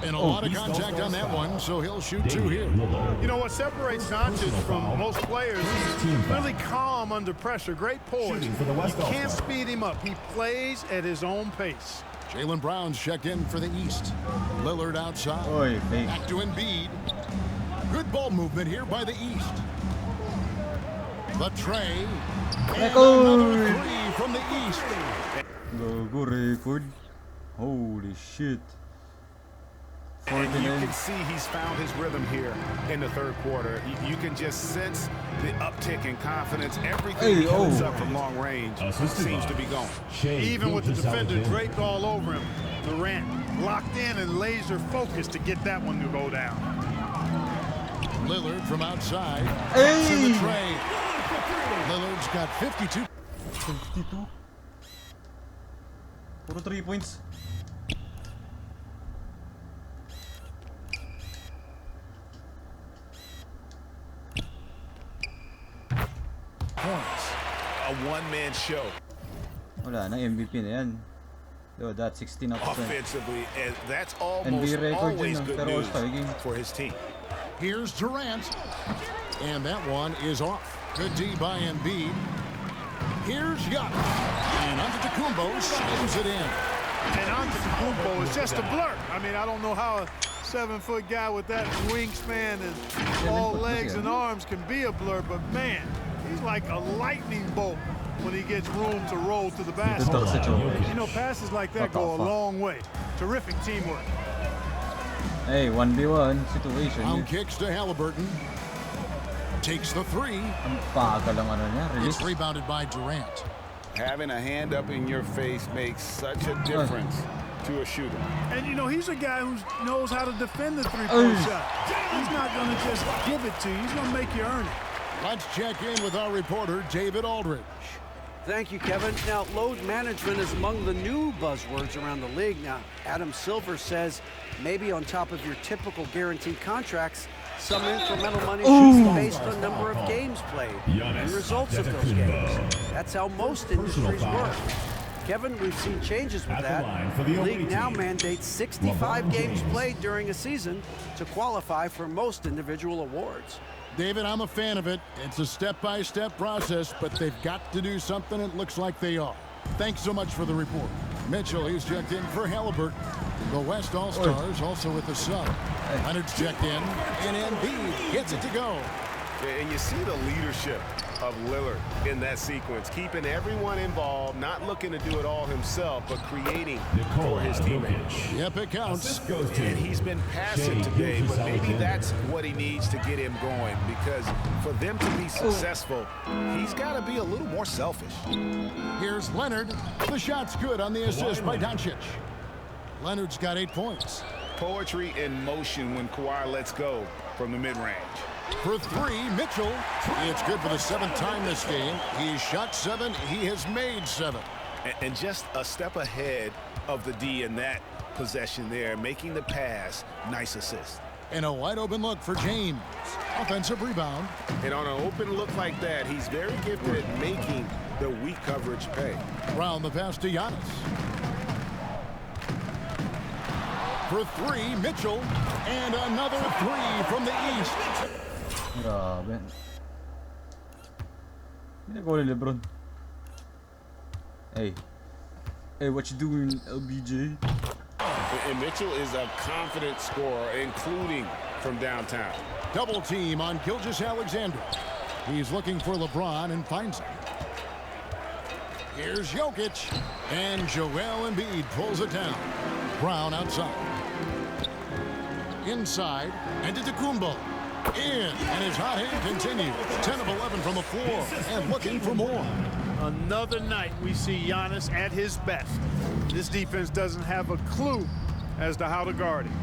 And a lot of contact on that one, so he'll shoot 2 here. You know what separates Doncic from most players is really calm under pressure. Great poise. You can't speed him up. He plays at his own pace. Jaylen Brown's checked in for the East. Lillard outside. Back to Embiid. Good ball movement here by the East. The tray. And another 3 from the East. Go record. Holy shit. And you can see he's found his rhythm here in the third quarter. You can just sense the uptick in confidence. Everything he comes up from long range seems to be going. Even with the defender draped all over him, Durant locked in and laser focused to get that one to go down. Lillard from outside. In the tray. Lillard's got 52. 52. Puro 3 points. Points. A one-man show. Wala na, MVP na yan. Diba, that's 16 out of 20. Offensively, and that's almost NBA record always yun, good pero news All-Star game. for his team. Here's Durant. And that one is off. Good D by Embiid. Here's Giannis. And Antetokounmpo slams it in. And Antetokounmpo is just a blur. I mean, I don't know how a 7-foot guy with that wingspan and all legs and arms can be a blur, but man, he's like a lightning bolt when he gets room to roll to the basket. You know, passes like that go a long way. Terrific teamwork. Hey, 1v1 situation. Down kicks to Halliburton. Takes the three. Ang paga lang ano niya, release. It's rebounded by Durant. Having a hand up in your face makes such a difference to a shooter. And you know, he's a guy who knows how to defend the three-point shot. He's not going to just give it to you. He's going to make you earn it. Let's check in with our reporter, David Aldridge. Thank you, Kevin. Now, load management is among the new buzzwords around the league. Now, Adam Silver says maybe on top of your typical guaranteed contracts, some incremental money should be based on number of games played and results of those games. That's how most industries work. Kevin, we've seen changes with that. The league now mandates 65 games played during a season to qualify for most individual awards. David, I'm a fan of it. It's a step-by-step process, but they've got to do something. It looks like they are. Thanks so much for the report. Mitchell, he's checked in for Halliburton. The West All-Stars also with the sub. Leonard's checked in, and Embiid gets it to go. Yeah, and you see the leadership of Lillard in that sequence, keeping everyone involved, not looking to do it all himself, but creating for his teammates. Yep, it counts. And he's been passive today, but maybe that's what he needs to get him going, because for them to be successful, he's got to be a little more selfish. Here's Leonard. The shot's good on the assist by Doncic. Leonard's got 8 points. Poetry in motion when Kawhi lets go from the mid-range. For three, Mitchell. It's good for the 7th time this game. He's shot 7. He has made 7. And just a step ahead of the D in that possession there, making the pass. Nice assist. And a wide open look for James. Offensive rebound. And on an open look like that, he's very gifted at making the weak coverage pay. Round the pass to Giannis. For three, Mitchell. And another 3 from the east. Grabe. Hindi ko ni Lebron. Hey. Hey, what you doing, LBJ? And Mitchell is a confident scorer, including from downtown. Double team on Gilgeous-Alexander. He's looking for LeBron and finds him. Here's Jokic. And Joel Embiid pulls it down. Brown outside. Inside. And Antetokounmpo. In. And his hot hand continues. 10 of 11 from the floor. And looking for more. Another night we see Giannis at his best. This defense doesn't have a clue as to how to guard him.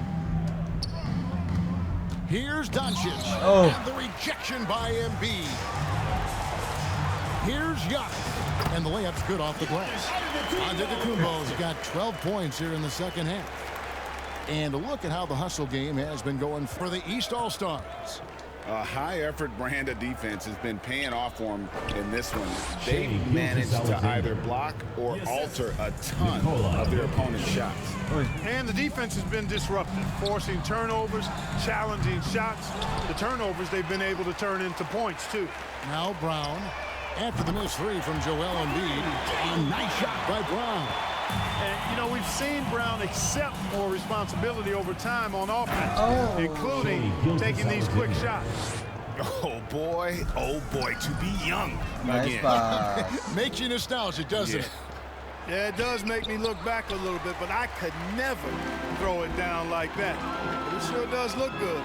Here's Doncic. Oh. And the rejection by Embiid. Here's Giannis. And the layup's good off the glass. Antetokounmpo's got 12 points here in the second half. And look at how the hustle game has been going for the East All-Stars. A high-effort brand of defense has been paying off for them in this one. They've managed to either block or alter a ton of their opponent's shots. And the defense has been disruptive, forcing turnovers, challenging shots. The turnovers they've been able to turn into points, too. Now Brown, after the missed 3 from Joel Embiid. A nice shot by Brown. And, you know, we've seen Brown accept more responsibility over time on offense, including taking these quick shots. Oh, boy, to be young Nice again. pass. Makes you nostalgic, doesn't it? Yeah, it does make me look back a little bit, but I could never throw it down like that. But it sure does look good.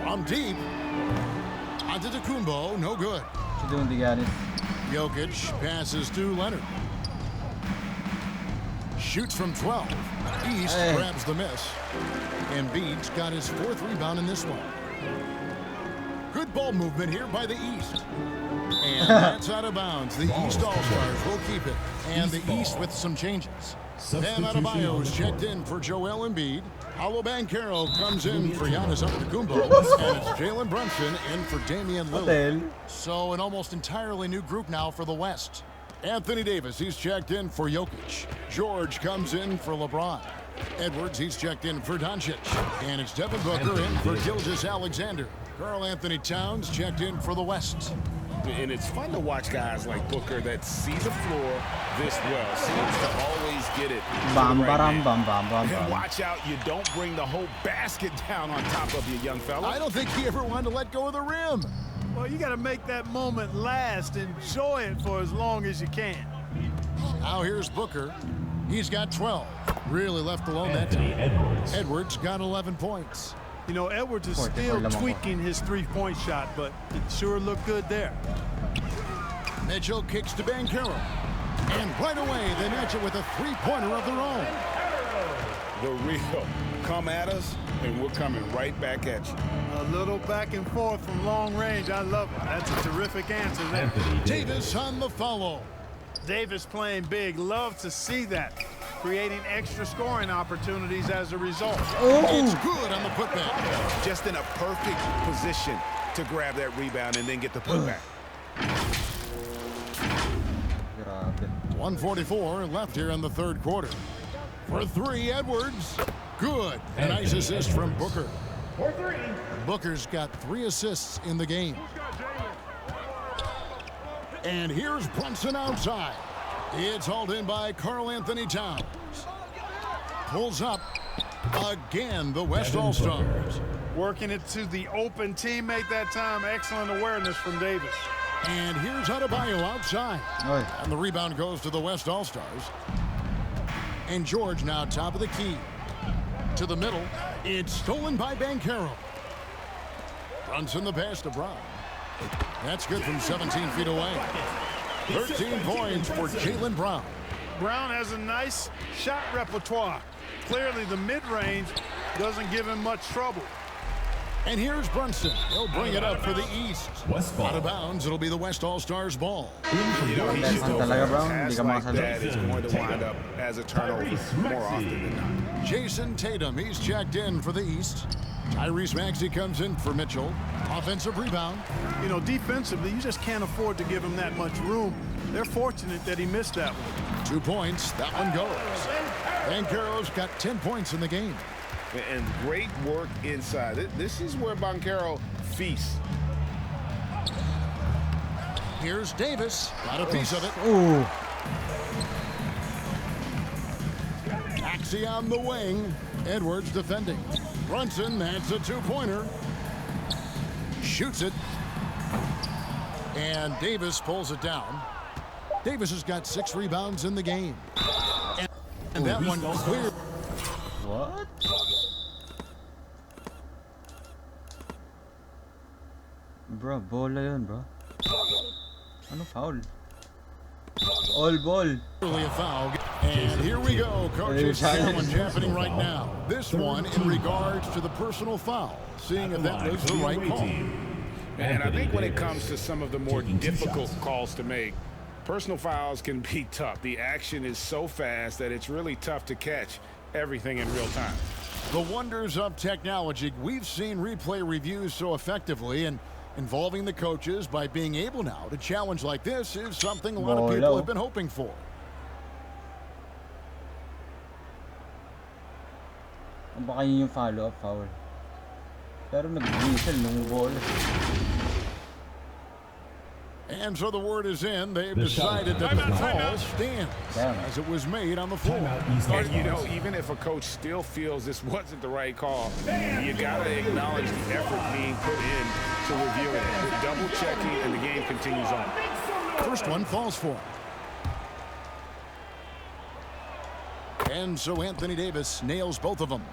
From deep. Antetokounmpo, no good. What you doing, Giannis? Jokic passes to Leonard. Shoots from 12. East grabs the miss. Embiid's got his 4th rebound in this one. Good ball movement here by the East. And that's out of bounds. The East All-Stars will keep it. And the East with some changes. Bam Adebayo is checked in for Joel Embiid. Paolo Banchero comes in for Giannis Antetokounmpo. And it's Jalen Brunson in for Damian Lillard. So an almost entirely new group now for the West. Anthony Davis, he's checked in for Jokic. George comes in for LeBron. Edwards, he's checked in for Doncic. And it's Devin Booker in for Gilgeous Alexander. Karl Anthony Towns checked in for the West. And it's fun to watch guys like Booker that see the floor this well. Seems to always get it. And watch out, you don't bring the whole basket down on top of you, young fella. I don't think he ever wanted to let go of the rim. Well, you got to make that moment last. Enjoy it for as long as you can. Now here's Booker. He's got 12. Really left alone that time. Edwards got 11 points. You know, Edwards is still tweaking his three-point shot, but it sure looked good there. Mitchell kicks to Banchero. And right away, they match it with a three-pointer of their own. The real come at us, and we're coming right back at you. A little back and forth from long range. I love it. That's a terrific answer there. Davis on the follow. Davis playing big. Love to see that. Creating extra scoring opportunities as a result. It's good on the putback. Just in a perfect position to grab that rebound and then get the putback. 1:44 left here in the third quarter. For three, Edwards. Good. A nice assist from Booker. Booker's got 3 assists in the game. And here's Brunson outside. It's hauled in by Karl Anthony Towns. Pulls up. Again, the West All-Stars. Working it to the open teammate that time. Excellent awareness from Davis. And here's Adebayo outside. And the rebound goes to the West All-Stars. And George now top of the key. To the middle. It's stolen by Banchero. Brunson the pass to Brown. That's good from 17 feet away. 13 points for Jaylen Brown. Brown has a nice shot repertoire. Clearly the mid-range doesn't give him much trouble. And here's Brunson. He'll bring it up for the East. Out of bounds, it'll be the West All-Stars ball. You know, he should go for a pass like that is going to wind up as a turnover more often than not. Jason Tatum, he's checked in for the East. Tyrese Maxey comes in for Mitchell. Offensive rebound. You know, defensively, you just can't afford to give him that much room. They're fortunate that he missed that one. 2 points. That one goes. Banchero's got 10 points in the game. And great work inside. This is where Banchero feasts. Here's Davis. Got a piece of it. Maxey on the wing. Edwards defending. Brunson, that's a two-pointer. Shoots it. And Davis pulls it down. Davis has got 6 rebounds in the game. And that one clear. What? Bro, bola yun, bro. Ano foul? All ball. Really a foul. And here we go. Coach's challenge happening right now. This one in regards to the personal foul. Seeing if that was the right call. And I think when it comes to some of the more difficult calls to make, personal fouls can be tough. The action is so fast that it's really tough to catch everything in real time. The wonders of technology. We've seen replay reviews so effectively, and involving the coaches by being able now to challenge like this is something a lot of people have been hoping for. Baka yun yung follow-up foul. Pero nag-whistle nung ball. And so the word is in. They've decided that the call stands as it was made on the floor. And you know, even if a coach still feels this wasn't the right call, you got to acknowledge the effort being put in to review it. With double checking, and the game continues on. First one falls for him. And so Anthony Davis nails both of them.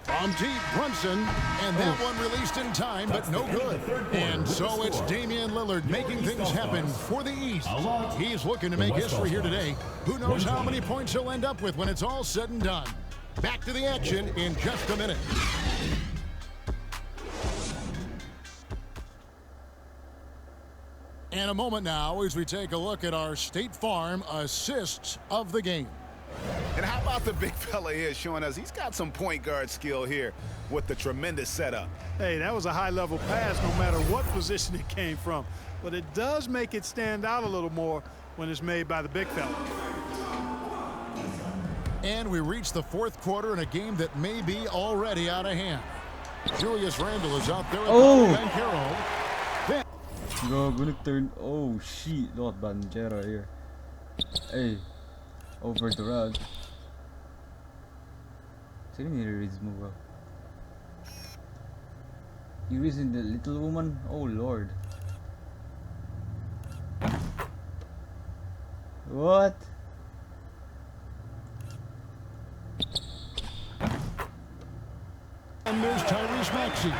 From deep, Brunson, and that one released in time, but no good. And so it's Damian Lillard making things happen for the East. He's looking to make history here today. Who knows how many points he'll end up with when it's all said and done. Back to the action in just a minute. And a moment now as we take a look at our State Farm assists of the game. And how about the big fella here showing us he's got some point guard skill here with the tremendous setup. Hey, that was a high-level pass no matter what position it came from. But it does make it stand out a little more when it's made by the big fella. And we reach the fourth quarter in a game that may be already out of hand. Julius Randle is out there at Banchero. Gago, nag-turn. Oh, shit. Look at Banchero here. Hey. Over the rug. Sino nire-reads mo, bro? You reason the little woman? Oh, Lord. What? And there's Tyrese Maxey.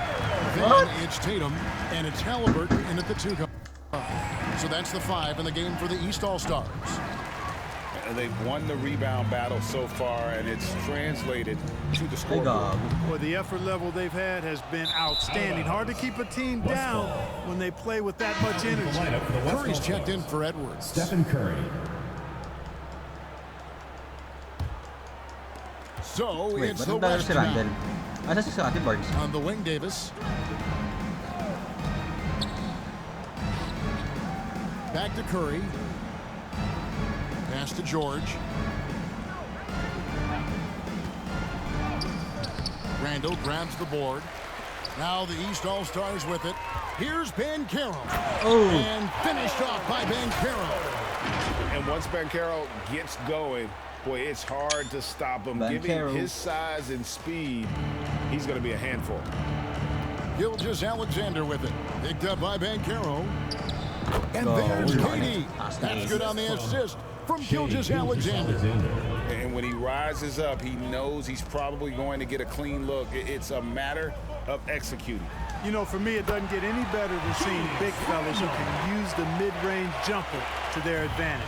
Then it's Tatum, and it's Halliburton in at the 2 guard. So that's the 5 in the game for the East All-Stars. And they've won the rebound battle so far, and it's translated to the scoreboard. Well, the effort level they've had has been outstanding. Hard to keep a team down when they play with that much energy. Curry's checked in for Edwards. Stephen Curry. So Wait, it's ba't the nagdalo West si Randall? now. Asa si Ate Barnes? On the wing, Davis. Back to Curry. Pass to George. Randall grabs the board. Now the East All-Stars with it. Here's Banchero. And finished off by Banchero. And once Banchero gets going, boy, it's hard to stop him. Given his size and speed, he's going to be a handful. Gilgeous-Alexander with it. Picked up by Banchero. And there's KD. That's good on the assist from Gilgeous-Alexander. And when he rises up, he knows he's probably going to get a clean look. It's a matter of executing. You know, for me, it doesn't get any better than seeing big fellas who can use the mid-range jumper to their advantage.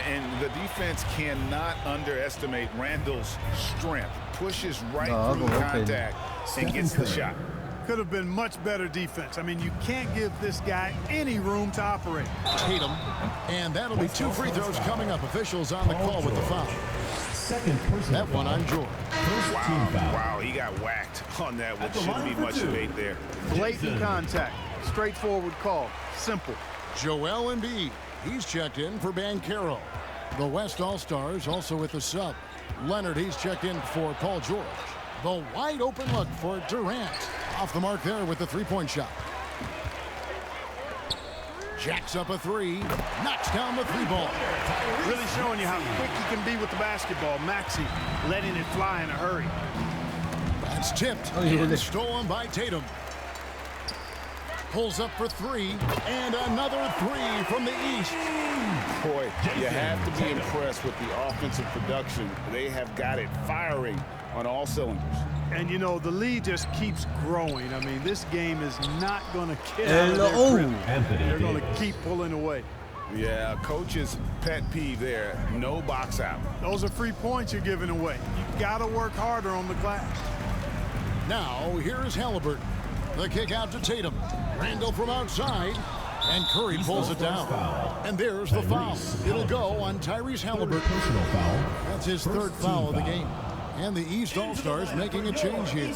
And the defense cannot underestimate Randall's strength. Pushes right through contact and gets the shot. Could have been much better defense. I mean, you can't give this guy any room to operate. Tatum, and that'll be 2 free throws coming up. Officials on the call with the foul. Second person. That one on George. Wow, he got whacked on that, which shouldn't be much debate there. Blatant contact. Straightforward call. Simple. Joel Embiid. He's checked in for Banchero. The West All-Stars also with the sub. Leonard, he's checked in for Paul George. The wide open look for Durant. Off the mark there with the 3-point shot. Jacks up a 3. Knocks down the 3-ball. Really showing you how quick he can be with the basketball. Maxey letting it fly in a hurry. That's tipped and stolen by Tatum. Pulls up for 3, and another 3 from the East. Boy, you have to be impressed with the offensive production. They have got it firing on all cylinders. And, you know, the lead just keeps growing. I mean, this game is not going to get out of their grip. They're going to keep pulling away. Yeah, coach's pet peeve there. No box out. Those are free points you're giving away. You've got to work harder on the glass. Now, here's Halliburton. The kick out to Tatum. Randall from outside. And Curry pulls it down. And there's the foul. It'll go on Tyrese Halliburton. That's his 3rd foul of the game. And the East All-Stars making a change here.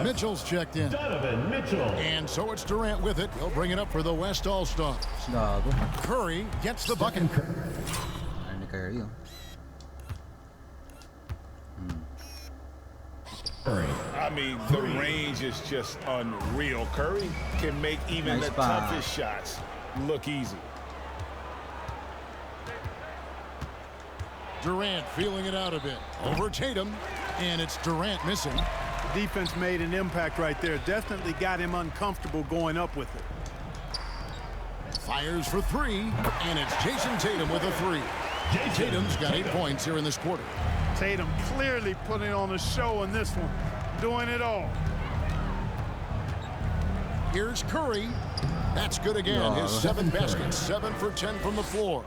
Mitchell's checked in. And so it's Durant with it. He'll bring it up for the West All-Stars. Curry gets the bucket. I mean, the range is just unreal. Curry can make even the toughest shots look easy. Durant feeling it out a bit. Over Tatum, and it's Durant missing. The defense made an impact right there. Definitely got him uncomfortable going up with it. Fires for 3, and it's Jason Tatum with a 3. Tatum's got 8 points here in this quarter. Tatum clearly putting on a show in this one, doing it all. Here's Curry. That's good again. His 7th basket, 7 for 10 from the floor.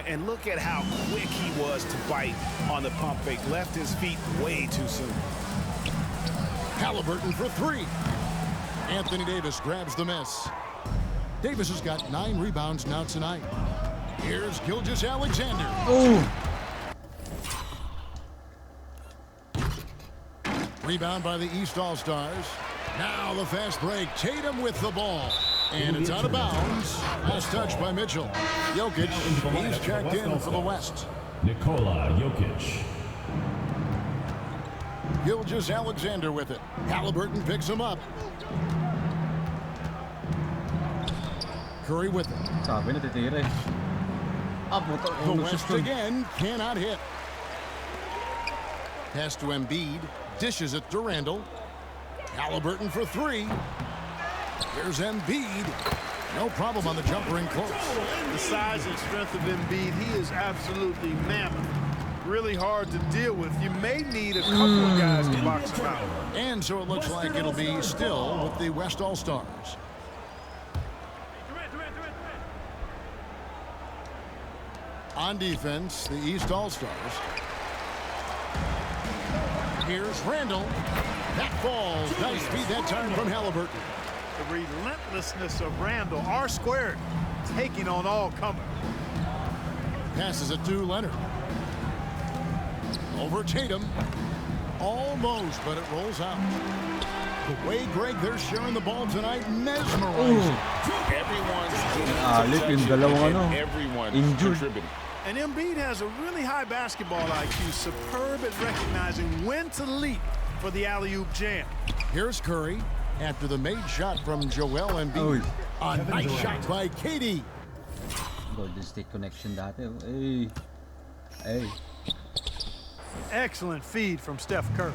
And look at how quick he was to bite on the pump fake. Left his feet way too soon. Halliburton for 3. Anthony Davis grabs the miss. Davis has got 9 rebounds now tonight. Here's Gilgeous-Alexander. Oh! Rebound by the East All-Stars. Now the fast break. Tatum with the ball. And it's out of bounds. Last touch by Mitchell. Jokic, he's checked in for the West. Nikola Jokic. Gilgeous-Alexander with it. Halliburton picks him up. Curry with it. Sabi na titira eh. The West again cannot hit. Pass to Embiid. Dishes it to Randall. Halliburton for 3. Here's Embiid. No problem on the jumper in close. The size and strength of Embiid, he is absolutely mammoth. Really hard to deal with. You may need a couple of guys to box him out. And so it looks like it'll be still with the West All-Stars. On defense, the East All-Stars. Here's Randall. That falls. Nice speed that time from Halliburton. The relentlessness of Randall, R squared, taking on all comers. Passes it to Leonard. Over Tatum. Almost, but it rolls out. The way, Greg, they're sharing the ball tonight, mesmerizing. Everyone's getting everyone contributing. And Embiid has a really high basketball IQ, superb at recognizing when to leap for the alley-oop jam. Here's Curry after the made shot from Joel Embiid. A nice shot by KD. Golden State connection dati. Hey. Hey. Excellent feed from Steph Curry.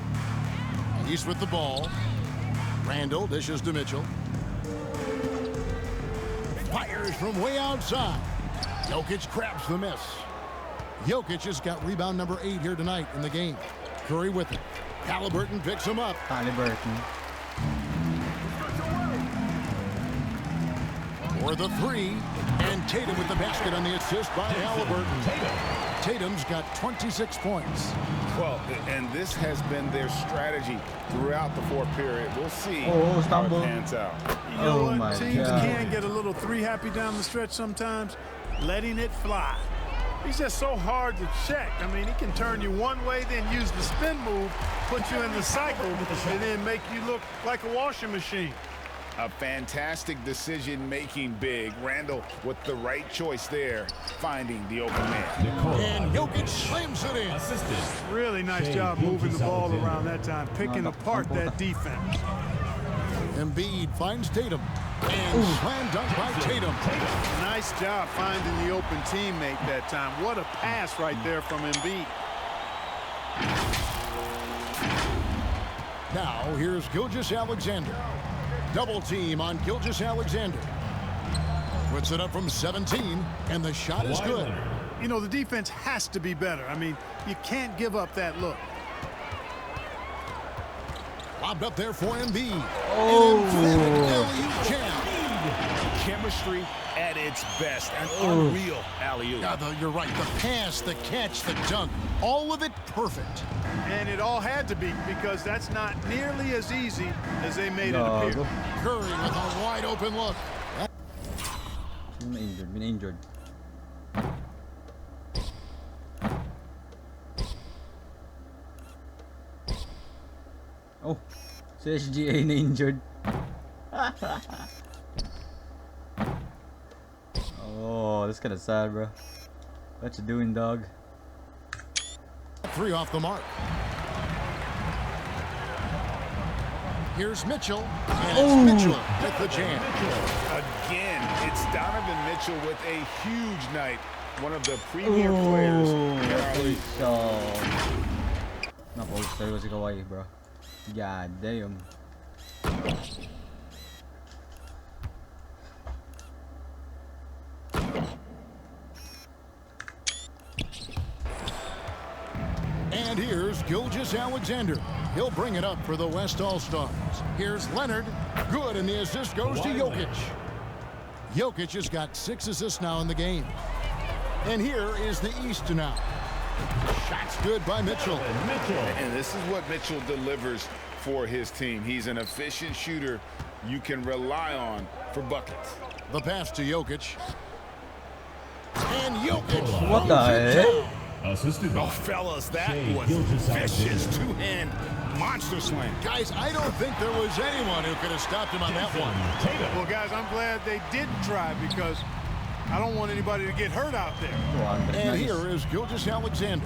He's with the ball. Randall dishes to Mitchell. Fires from way outside. Jokic grabs the miss. Jokic has got rebound number 8 here tonight in the game. Curry with it. Halliburton picks him up. Halliburton. For the 3. And Tatum with the basket on the assist by Halliburton. Tatum's got 26 points. Well, and this has been their strategy throughout the 4th period. We'll see how it pans out. You know what? Teams can get a little 3 happy down the stretch sometimes. Letting it fly. He's just so hard to check. I mean, he can turn you one way, then use the spin move, put you in the cycle, and then make you look like a washing machine. A fantastic decision-making big. Randall with the right choice there, finding the open man. And Jokic slams it in. Really nice job moving the ball around that time, picking apart that defense. Embiid finds Tatum. And slam dunk by Tatum. Nice job finding the open teammate that time. What a pass right there from Embiid. Now here's Gilgeous-Alexander. Double team on Gilgeous-Alexander. Puts it up from 17, and the shot is good. You know, the defense has to be better. I mean, you can't give up that look. Lobbed up there for Embiid. Chemistry at its best. An unreal alley-oop. Yeah, you're right. The pass, the catch, the dunk. All of it perfect. And it all had to be, because that's not nearly as easy as they made it appear. Curry with a wide open look. Been injured. Oh, si SGA na injured. Oh, that's kind of sad, bro. What you doing, dog? 3 off the mark. Here's Mitchell. And it's Mitchell with the jam. Again, it's Donovan Mitchell with a huge night. One of the premier players in our league. Na-poster ko si Kawhi, bro. God damn. And here's Gilgeous-Alexander. He'll bring it up for the West All-Stars. Here's Leonard. Good, and the assist goes to Jokic. Jokic has got 6 assists now in the game. And here is the East now. Shots good by Mitchell. And this is what Mitchell delivers for his team. He's an efficient shooter you can rely on for buckets. The pass to Jokic. And Jokic. What the heck? Assisted by Fellas, that Shea was Gilgeous-Alexander. vicious. Two-hand monster slam. Guys, I don't think there was anyone who could have stopped him on that one. Well, guys, I'm glad they didn't try because I don't want anybody to get hurt out there. And here is Gilgeous-Alexander.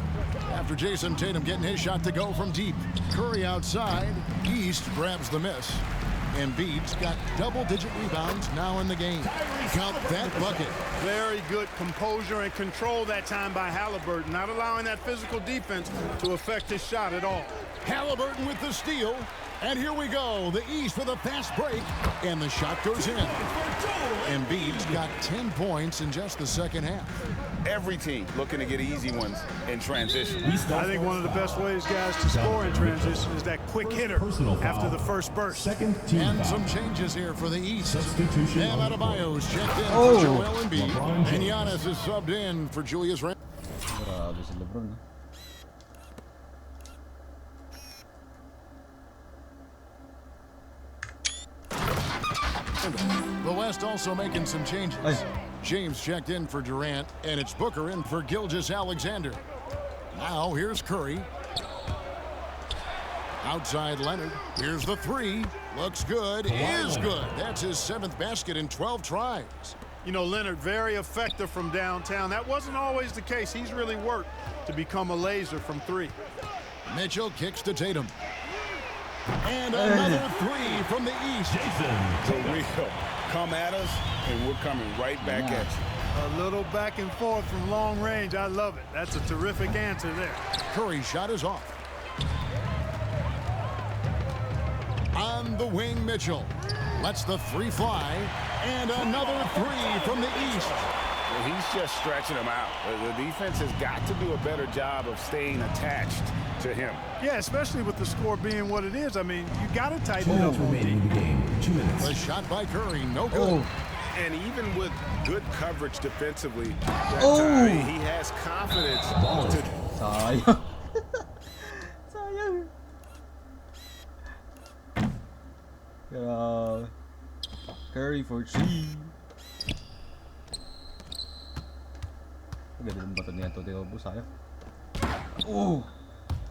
After Jason Tatum getting his shot to go from deep. Curry outside. East grabs the miss. Embiid's got double-digit rebounds now in the game. Count that bucket. Very good composure and control that time by Halliburton, not allowing that physical defense to affect his shot at all. Halliburton with the steal. And here we go. The East with a fast break. And the shot goes in. Embiid's got 10 points in just the second half. Every team looking to get easy ones in transition. I think one of the best ways, guys, to score in transition is that quick hitter after the first burst. Second team And foul. some changes here for the East. Substitution Bam on the court. Adebayo's checked in Oh. for Joel Embiid. LeBron And James. Giannis is subbed in for Julius Randle. Grabe si Lebron. The West also making some changes. Ay. James checked in for Durant, and it's Booker in for Gilgeous-Alexander. Now here's Curry. Outside Leonard. Here's the three. Looks good. Is good. That's his 7th basket in 12 tries. You know, Leonard, very effective from downtown. That wasn't always the case. He's really worked to become a laser from three. Mitchell kicks to Tatum. And another three from the East. For real. Come at us, and we're coming right back at you. A little back and forth from long range. I love it. That's a terrific answer there. Curry's shot is off. On the wing, Mitchell lets the three fly. And another three from the East. Well, he's just stretching them out. The defense has got to do a better job of staying attached to him. Yeah, especially with the score being what it is. I mean, you got to tighten it up. Remaining in the game. 2 minutes. The shot by Curry, no good. And even with good coverage defensively, that time, he has confidence to Sayang. Sayang. Grabe. Curry for 3. Ganda ng bato niya to, sayang. Oh!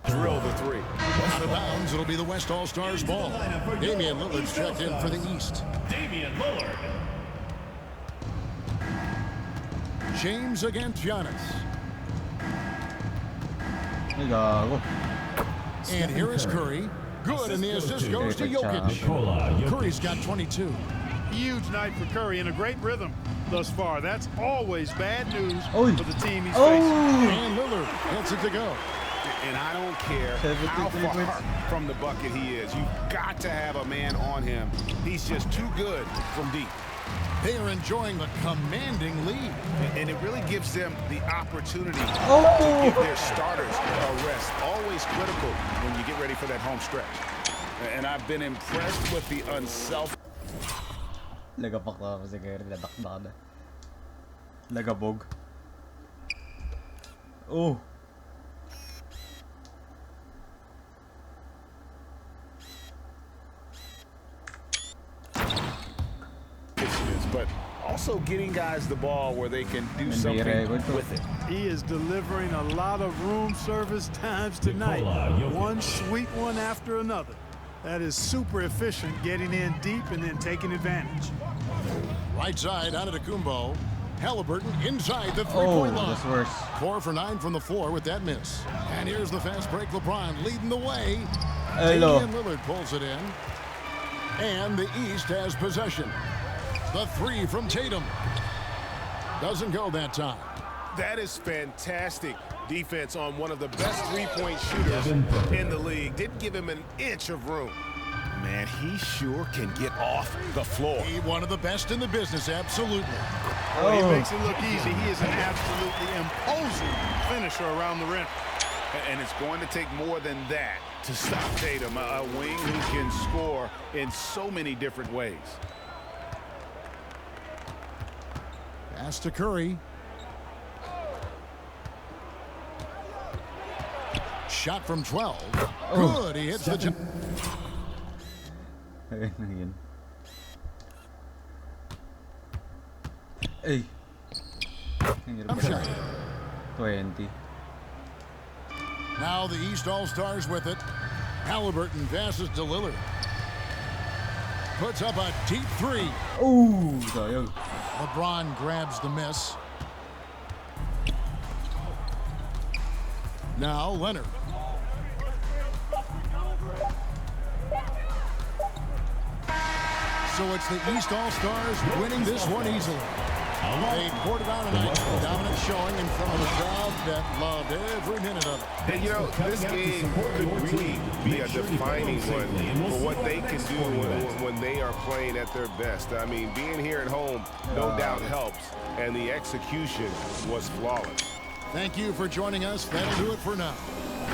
drill the three. Out of bounds, it'll be the West All-Stars ball. Damian Lillard's checked in for the East. Damian Lillard. James against Giannis. Ay, gago. And here is Curry. Good, and the assist goes to Jokic. Nikola Jokic. Curry's got 22. Huge night for Curry and a great rhythm thus far. That's always bad news Oy. for the team he's facing. And Lillard gets it to go. And I don't care how 73 far points. from the bucket he is. You've got to have a man on him. He's just too good from deep. They are enjoying the commanding lead. And it really gives them the opportunity to give their starters a rest. Always critical when you get ready for that home stretch. And I've been impressed with the unselfish. Lagapak na ako si Curry. Ladakdak na. Lagabog. Oh! But also getting guys the ball where they can do NBA something record to. with it. He is delivering a lot of room service times tonight. Nikola Jokic. One sweet one after another. That is super efficient, getting in deep and then taking advantage. Right side, Antetokounmpo. Halliburton inside the three-point line. That's worse. 4 for 9 from the floor with that miss. And here's the fast break. LeBron leading the way. Hello. Damian Lillard pulls it in. And the East has possession. The three from Tatum. Doesn't go that time. That is fantastic defense on one of the best three-point shooters in the league. Didn't give him an inch of room. Man, he sure can get off the floor. He one of the best in the business, absolutely. Well, he makes it look easy. He is an absolutely imposing finisher around the rim. And it's going to take more than that to stop Tatum, a wing who can score in so many different ways. Pass to Curry. Shot from 12. Good. He hits the jump. Ay. I'm sure. 20. Now the East All-Stars with it. Halliburton passes to Lillard. Puts up a deep three. Oh, sayang. LeBron grabs the miss. Now Leonard. So it's the East All-Stars winning this one easily. They poured it on tonight. Dominant showing in front of a crowd that loved every minute of it. And you know, this game could really be a defining one for what they can do when they are playing at their best. I mean, being here at home no doubt helps, and the execution was flawless. Thank you for joining us. That'll do it for now.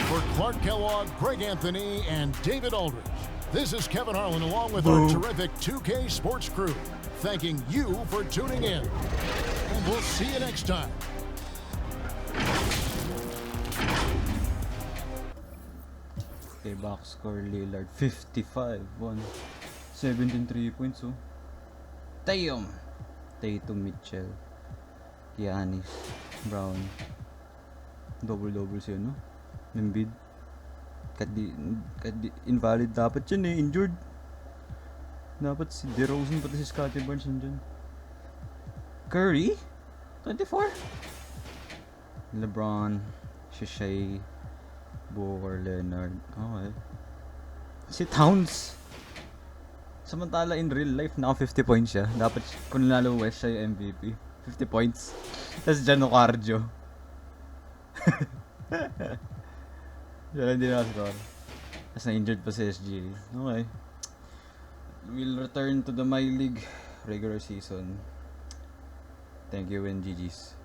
For Clark Kellogg, Greg Anthony, and David Aldridge, this is Kevin Harlan along with our terrific 2K Sports crew, thanking you for tuning in. And we'll see you next time. Okay, box score Lillard 55, 17 3 points. Oh. Tatum, Mitchell, Giannis, Brown. Double siya, no? Embiid. Kahit di invalid dapat yun eh, injured. Dapat si DeRozan pati si Scottie Barnes nandyan. Curry? 24? LeBron, Shai, Booker, Leonard. Okay. Si Towns. Samantala in real life, naka 50 points siya. Dapat kung lalo West siya yung MVP. 50 points. Tapos Jano Cardio. Siya lang din nakascore. Tapos na-injured pa si SGA. Okay. We'll return to the My League regular season. Thank you and GG's.